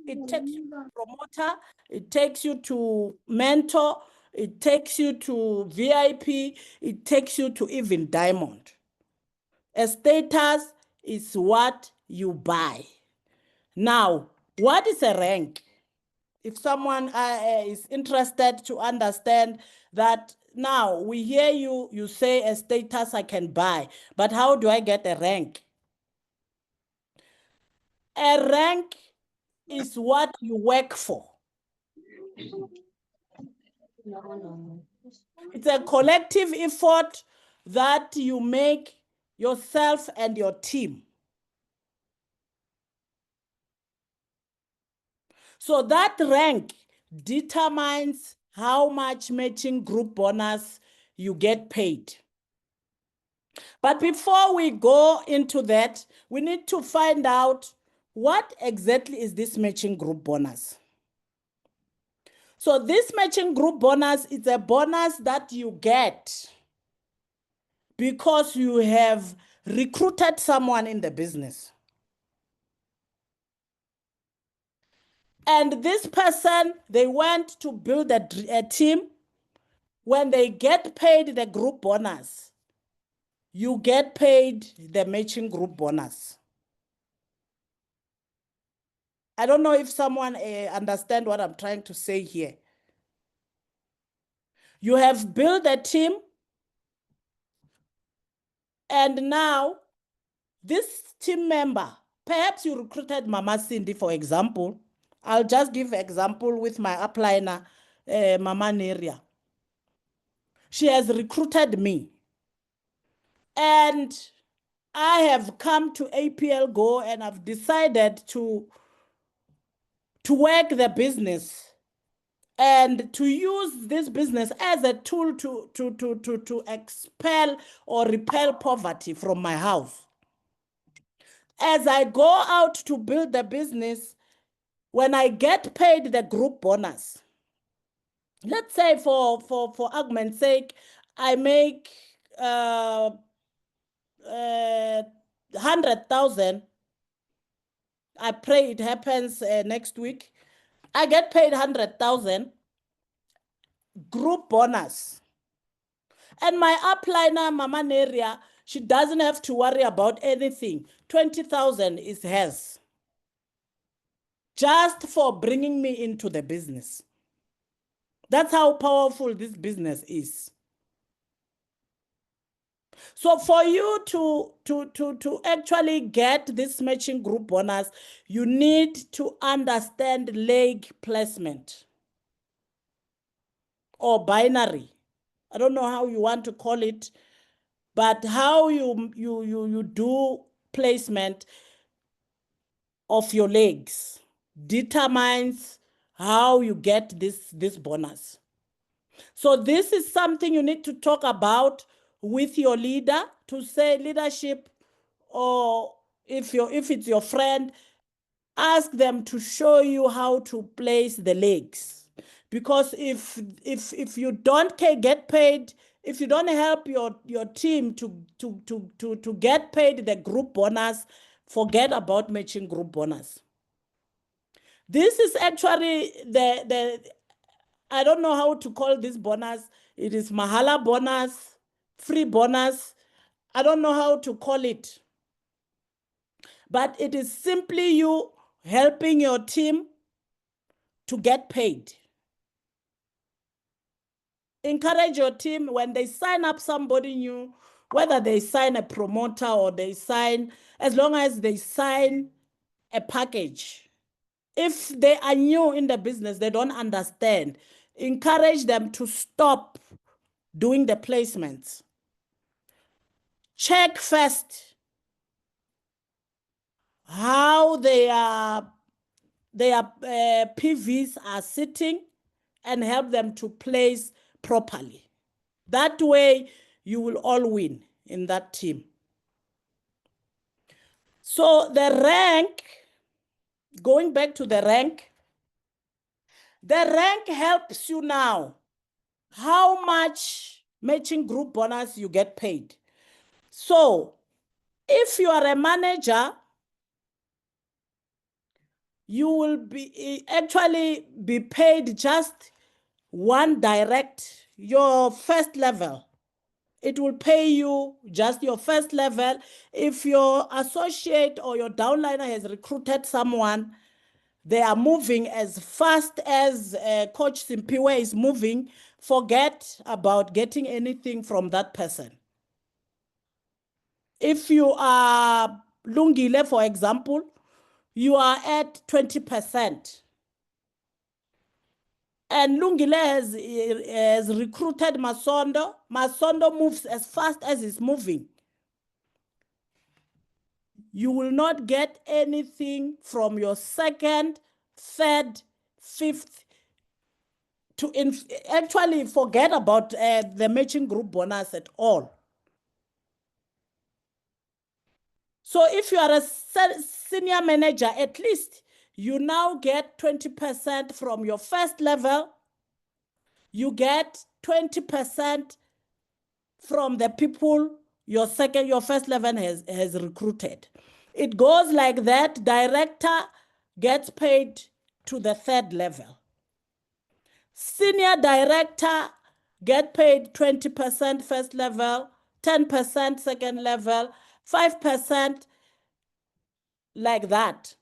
It takes you to promoter, it takes you to mentor, it takes you to VIP, it takes you to even diamond. A status is what you buy. Now, what is a rank? If someone is interested to understand that, now we hear you say a status I can buy, but how do I get a rank? A rank is what you work for. It's a collective effort that you make yourself and your team. So that rank determines how much matching group bonus you get paid. But before we go into that, we need to find out what exactly is this matching group bonus. So this matching group bonus is a bonus that you get because you have recruited someone in the business. And this person, they went to build a team. When they get paid the group bonus, you get paid the matching group bonus. I don't know if someone understand what I'm trying to say here. You have built a team, and now this team member, perhaps you recruited Mama Cindy, for example. I'll just give an example with my upliner, Mama Neria. She has recruited me. And I have come to APLGO and I've decided to work the business and to use this business as a tool to expel or repel poverty from my house. As I go out to build the business, when I get paid the group bonus, let's say for argument's sake, I make 100,000. I pray it happens next week. I get paid 100,000 group bonus. And my upliner, Mama Neria, she doesn't have to worry about anything. 20,000 is hers. Just for bringing me into the business. That's how powerful this business is. So for you to actually get this matching group bonus, you need to understand leg placement or binary. I don't know how you want to call it, but how you do placement of your legs determines how you get this bonus. So this is something you need to talk about with your leader, to say leadership, or if it's your friend, ask them to show you how to place the legs. Because if you don't get paid, if you don't help your team to get paid the group bonus, forget about matching group bonus. This is actually the I don't know how to call this bonus. It is mahala bonus, free bonus. I don't know how to call it. But it is simply you helping your team to get paid. Encourage your team when they sign up somebody new, whether they sign a promoter or they sign, as long as they sign a package. If they are new in the business, they don't understand, encourage them to stop doing the placements. Check first how their PVs are sitting and help them to place properly. That way, you will all win in that team. So the rank, going back to the rank helps you now how much matching group bonus you get paid. So if you are a manager, you will be actually be paid just one direct, your first level. It will pay you just your first level. If your associate or your downliner has recruited someone, they are moving as fast as Coach Simpiwe is moving, forget about getting anything from that person. If you are Lungile, for example, you are at 20%. And Lungile has recruited Masondo. Masondo moves as fast as it's moving. You will not get anything from your second, third, fifth, to actually forget about the matching group bonus at all. So if you are a senior manager, at least you now get 20% from your first level. You get 20% from the people your first level has recruited. It goes like that. Director gets paid to the third level. Senior director get paid 20% first level, 10% second level, 5% like that.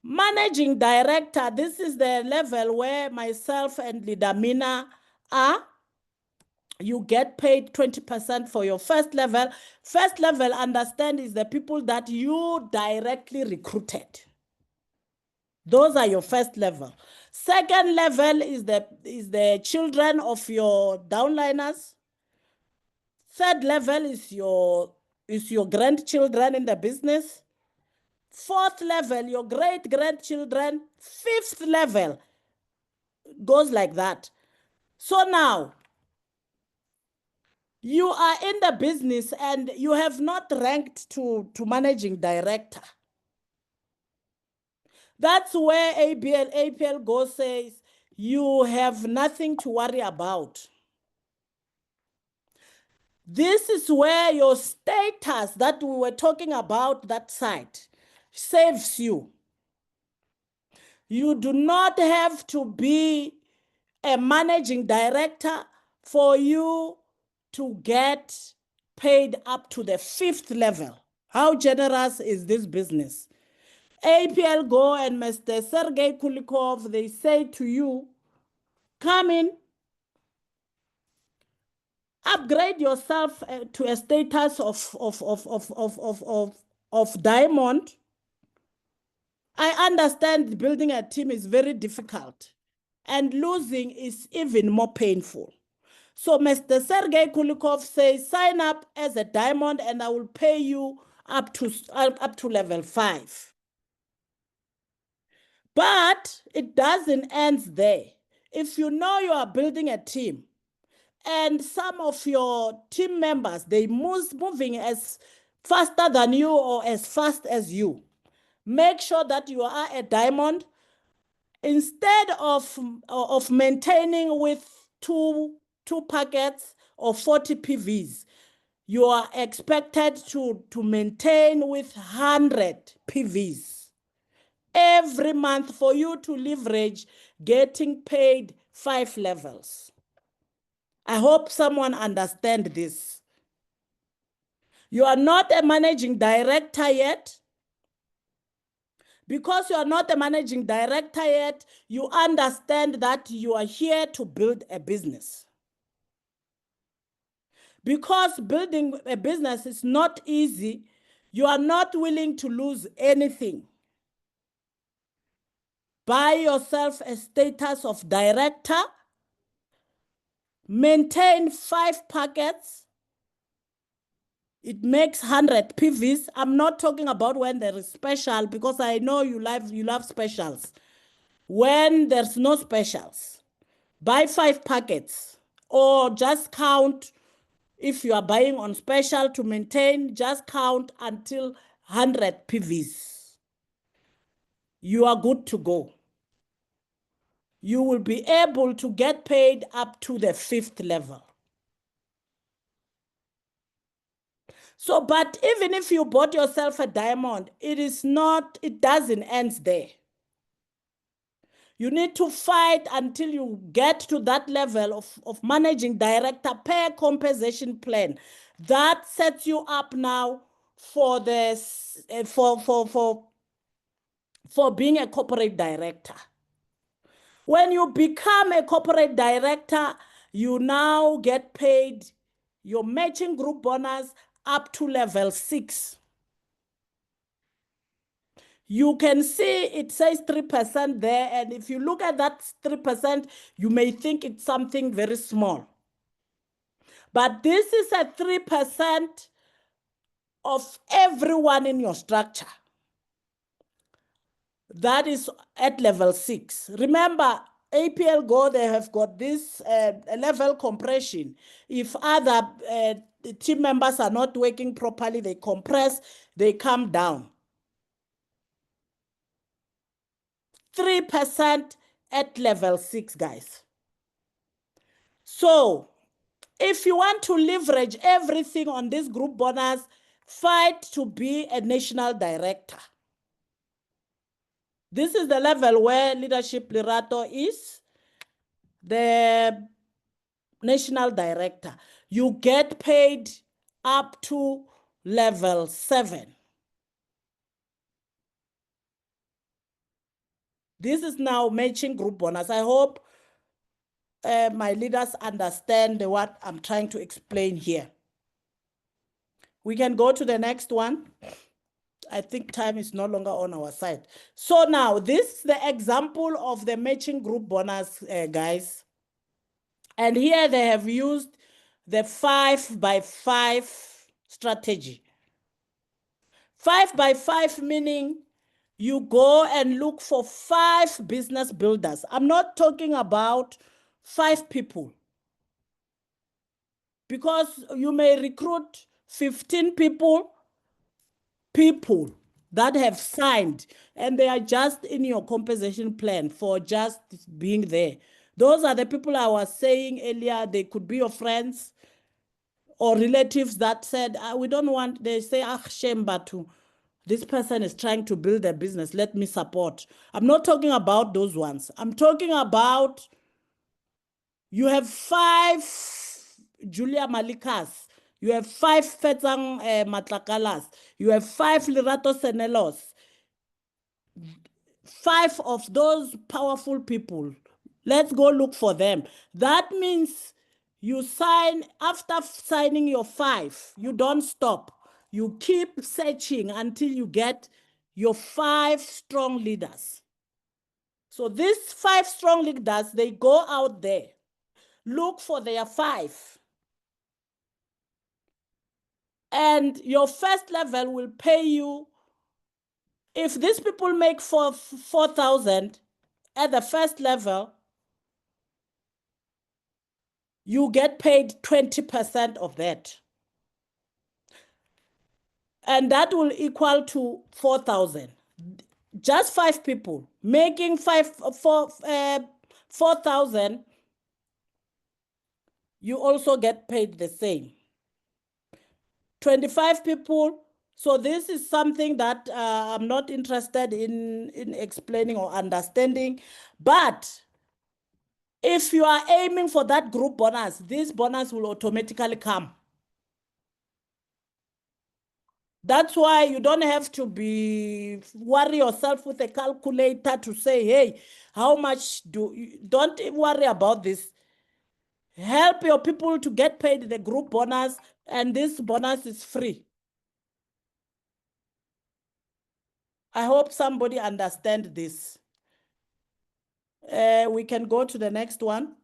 Managing director, this is the level where myself and Leader Mina are. You get paid 20% for your first level. First level, understand, is the people that you directly recruited. Those are your first level. Second level is the children of your downliners. Third level is your grandchildren in the business. Fourth level, your great-grandchildren. Fifth level goes like that. So now, You are in the business and you have not ranked to managing director. That's where APLGO says you have nothing to worry about. This is where your status that we were talking about, that site, saves you. You do not have to be a managing director for you to get paid up to the 5th level. How generous is this business? APLGO and Mr. Sergey Kulikov, they say to you, come in, upgrade yourself to a status of diamond. I understand building a team is very difficult and losing is even more painful. So Mr. Sergey Kulikov says, sign up as a diamond and I will pay you up to level 5. But it doesn't end there. If you know you are building a team and some of your team members, they moving as faster than you or as fast as you, make sure that you are a diamond. Instead of maintaining with two packets of 40 PVs, you are expected to maintain with 100 PVs every month for you to leverage getting paid 5 levels. I hope someone understands this. You are not a managing director yet. Because you are not a managing director yet, you understand that you are here to build a business. Because building a business is not easy, you are not willing to lose anything. Buy yourself a status of director, maintain 5 packets. It makes 100 PVs. I'm not talking about when there is special, because I know you love specials. When there's no specials, buy 5 packets or just count. If you are buying on special to maintain, just count until 100 PVs. You are good to go. You will be able to get paid up to the 5th level. So, but even if you bought yourself a diamond, it doesn't end there. You need to fight until you get to that level of managing director per compensation plan. That sets you up now for this for being a corporate director. When you become a corporate director, you now get paid your matching group bonus up to level 6. You can see it says 3% there, and if you look at that 3%, you may think it's something very small. But this is a 3% of everyone in your structure. That is at level 6. Remember, APLGO, they have got this level compression. If other team members are not working properly, they compress, they come down. 3% at level 6, guys. So if you want to leverage everything on this group bonus, fight to be a national director. This is the level where Leadership Lerato is, the national director. You get paid up to level 7. This is now matching group bonus. I hope my leaders understand what I'm trying to explain here. We can go to the next one. I think time is no longer on our side. So now this is the example of the matching group bonus, guys. And here they have used the 5x5 strategy. 5x5 meaning you go and look for 5 business builders. I'm not talking about 5 people, because you may recruit 15 people that have signed and they are just in your compensation plan for just being there. Those are the people I was saying earlier. They could be your friends or relatives that said, we don't want, they say, shame, Batu. This person is trying to build a business. Let me support. I'm not talking about those ones. I'm talking about you have 5 Julia Malikas. You have 5 Fetsang Matlakalas. You have 5 Lirato Senelos. 5 of those powerful people. Let's go look for them. That means you sign, after signing your 5, you don't stop. You keep searching until you get your 5 strong leaders. So these 5 strong leaders, they go out there, look for their 5. And your first level will pay you. If these people make 4,000 at the first level, you get paid 20% of that. And that will equal to 4,000. Just 5 people making 4,000, you also get paid the same. 25 people. So this is something that I'm not interested in explaining or understanding. But if you are aiming for that group bonus, this bonus will automatically come. That's why you don't have to worry yourself with a calculator to say, hey, how much don't worry about this. Help your people to get paid the group bonus, and this bonus is free. I hope somebody understands this. We can go to the next one.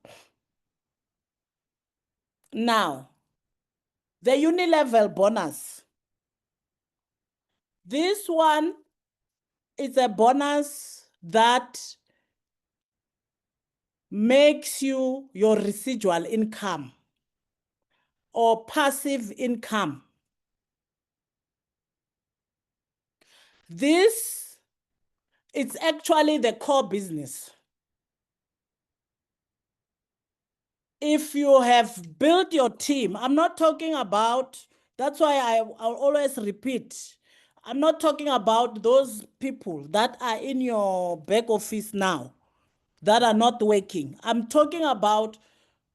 Now, the unilevel bonus. This one is a bonus that makes you your residual income or passive income. This is actually the core business. If you have built your team, I'm not talking about, that's why I'll always repeat, I'm not talking about those people that are in your back office now that are not working. I'm talking about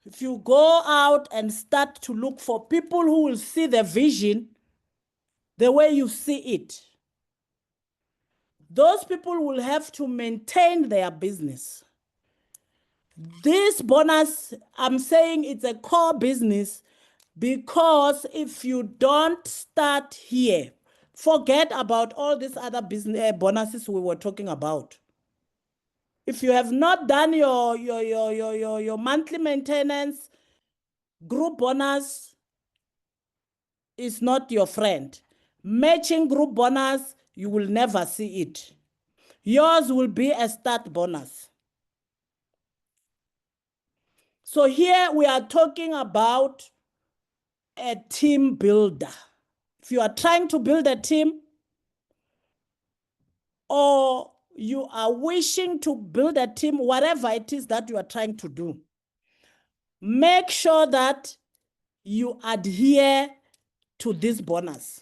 if you go out and start to look for people who will see the vision the way you see it. Those people will have to maintain their business. This bonus, I'm saying it's a core business because if you don't start here, forget about all these other business bonuses we were talking about. If you have not done your monthly maintenance, group bonus is not your friend. Matching group bonus, you will never see it. Yours will be a start bonus. So here we are talking about a team builder. If you are trying to build a team or you are wishing to build a team, whatever it is that you are trying to do, make sure that you adhere to this bonus.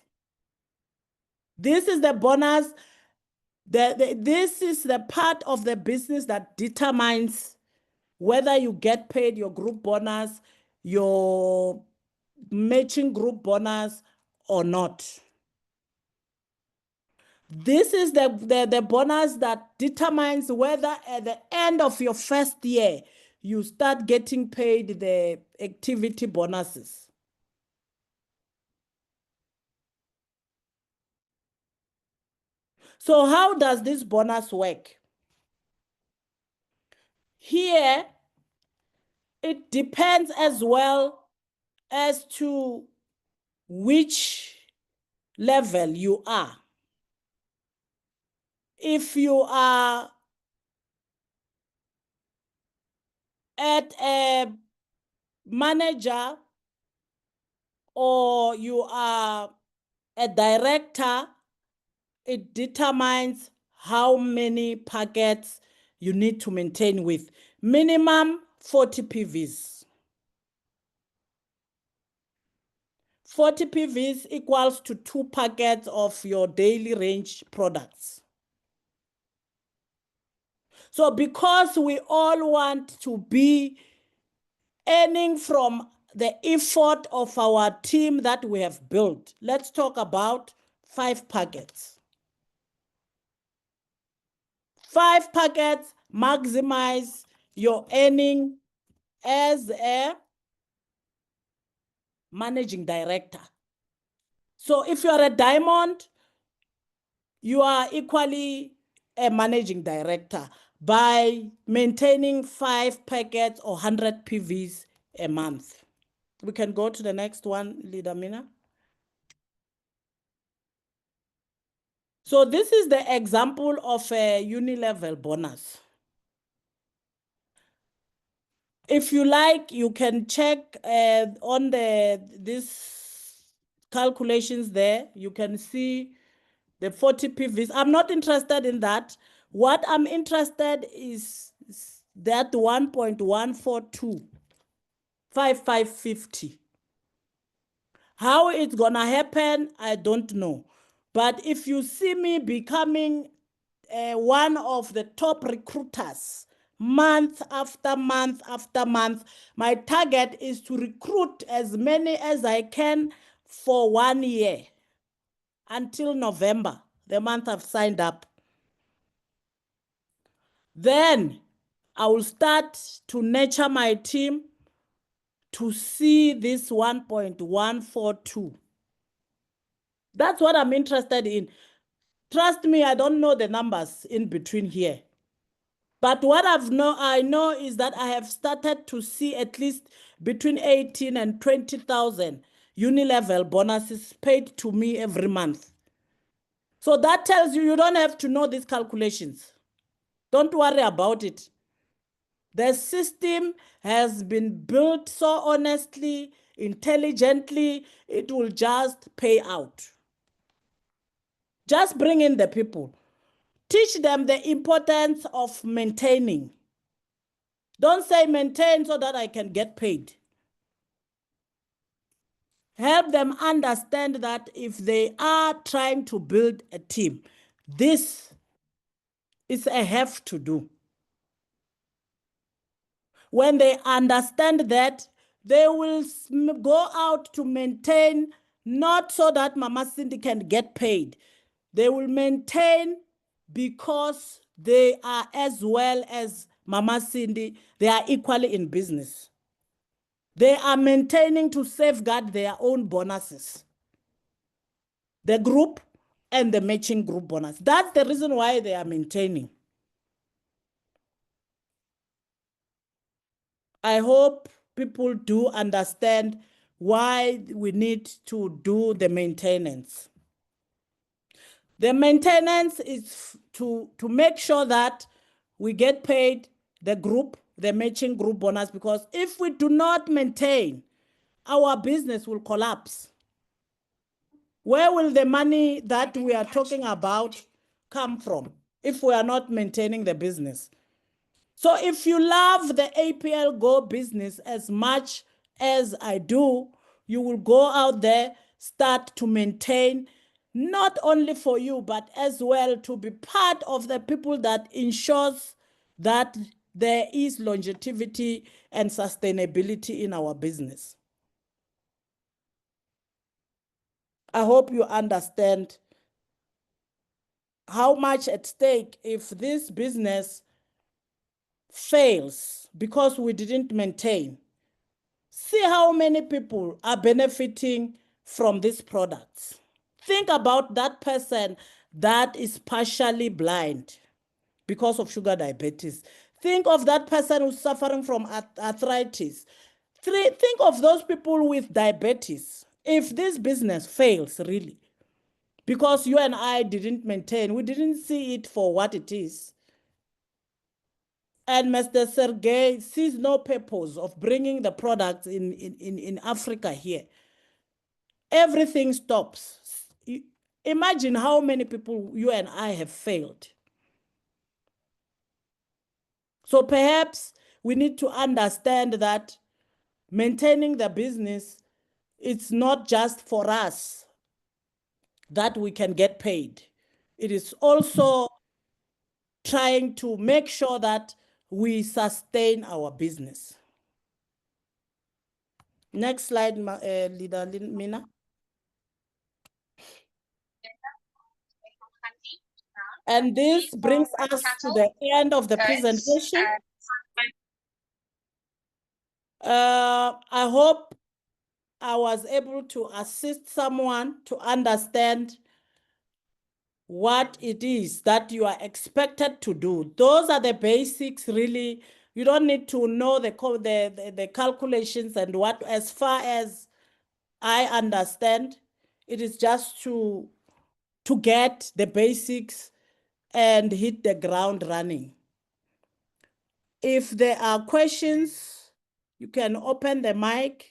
This is the bonus. This is the part of the business that determines whether you get paid your group bonus, your matching group bonus or not. This is the bonus that determines whether at the end of your first year, you start getting paid the activity bonuses. So how does this bonus work? Here, it depends as well as to which level you are. If you are at a manager or you are a director, it determines how many packets you need to maintain with. Minimum 40 PVs. 40 PVs equals to 2 packets of your daily range products. So because we all want to be earning from the effort of our team that we have built, let's talk about 5 packets. 5 packets maximize your earning as a managing director. So if you are a diamond, you are equally a managing director by maintaining 5 packets or 100 PVs a month. We can go to the next one, Leader Mina. So this is the example of a uni-level bonus. If you like, you can check on this calculations there. You can see the 40 PVs. I'm not interested in that. What I'm interested is that 1.142, 5550. How it's gonna happen, I don't know. But if you see me becoming one of the top recruiters, month after month after month, my target is to recruit as many as I can for 1 year until November, the month I've signed up. Then I will start to nurture my team to see this 1.142. That's what I'm interested in. Trust me, I don't know the numbers in between here. But what I know is that I have started to see at least between 18 and 20,000 uni-level bonuses paid to me every month. So that tells you don't have to know these calculations. Don't worry about it. The system has been built so honestly, intelligently, it will just pay out. Just bring in the people. Teach them the importance of maintaining. Don't say maintain so that I can get paid. Help them understand that if they are trying to build a team, this is a have to do. When they understand that, they will go out to maintain, not so that Mama Cindy can get paid. They will maintain because they are, as well as Mama Cindy, they are equally in business. They are maintaining to safeguard their own bonuses, the group and the matching group bonus. That's the reason why they are maintaining. I hope people do understand why we need to do the maintenance. The maintenance is to make sure that we get paid the group, the matching group bonus, because if we do not maintain, our business will collapse. Where will the money that we are talking about come from if we are not maintaining the business? So if you love the APLGO business as much as I do, you will go out there, start to maintain, not only for you, but as well to be part of the people that ensures that there is longevity and sustainability in our business. I hope you understand how much at stake if this business fails because we didn't maintain. See how many people are benefiting from these products. Think about that person that is partially blind because of sugar diabetes. Think of that person who's suffering from arthritis. Think of those people with diabetes. If this business fails, really, because you and I didn't maintain, we didn't see it for what it is. And Mr. Sergey sees no purpose of bringing the products in Africa here. everything stops. Imagine how many people you and I have failed. So perhaps we need to understand that maintaining the business, it's not just for us that we can get paid. It is also trying to make sure that we sustain our business. Next slide, Leader Mina. And this brings us to the end of the presentation. I hope I was able to assist someone to understand what it is that you are expected to do. Those are the basics, really. You don't need to know the calculations and what, as far as I understand, it is just to get the basics and hit the ground running. If there are questions, you can open the mic,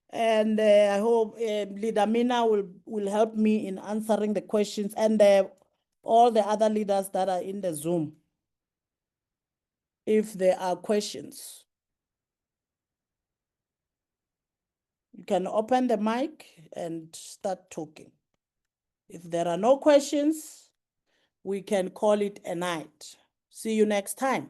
and I hope Leader Mina will help me in answering the questions, and all the other leaders that are in the Zoom, if there are questions. You can open the mic and start talking. If there are no questions, we can call it a night. See you next time.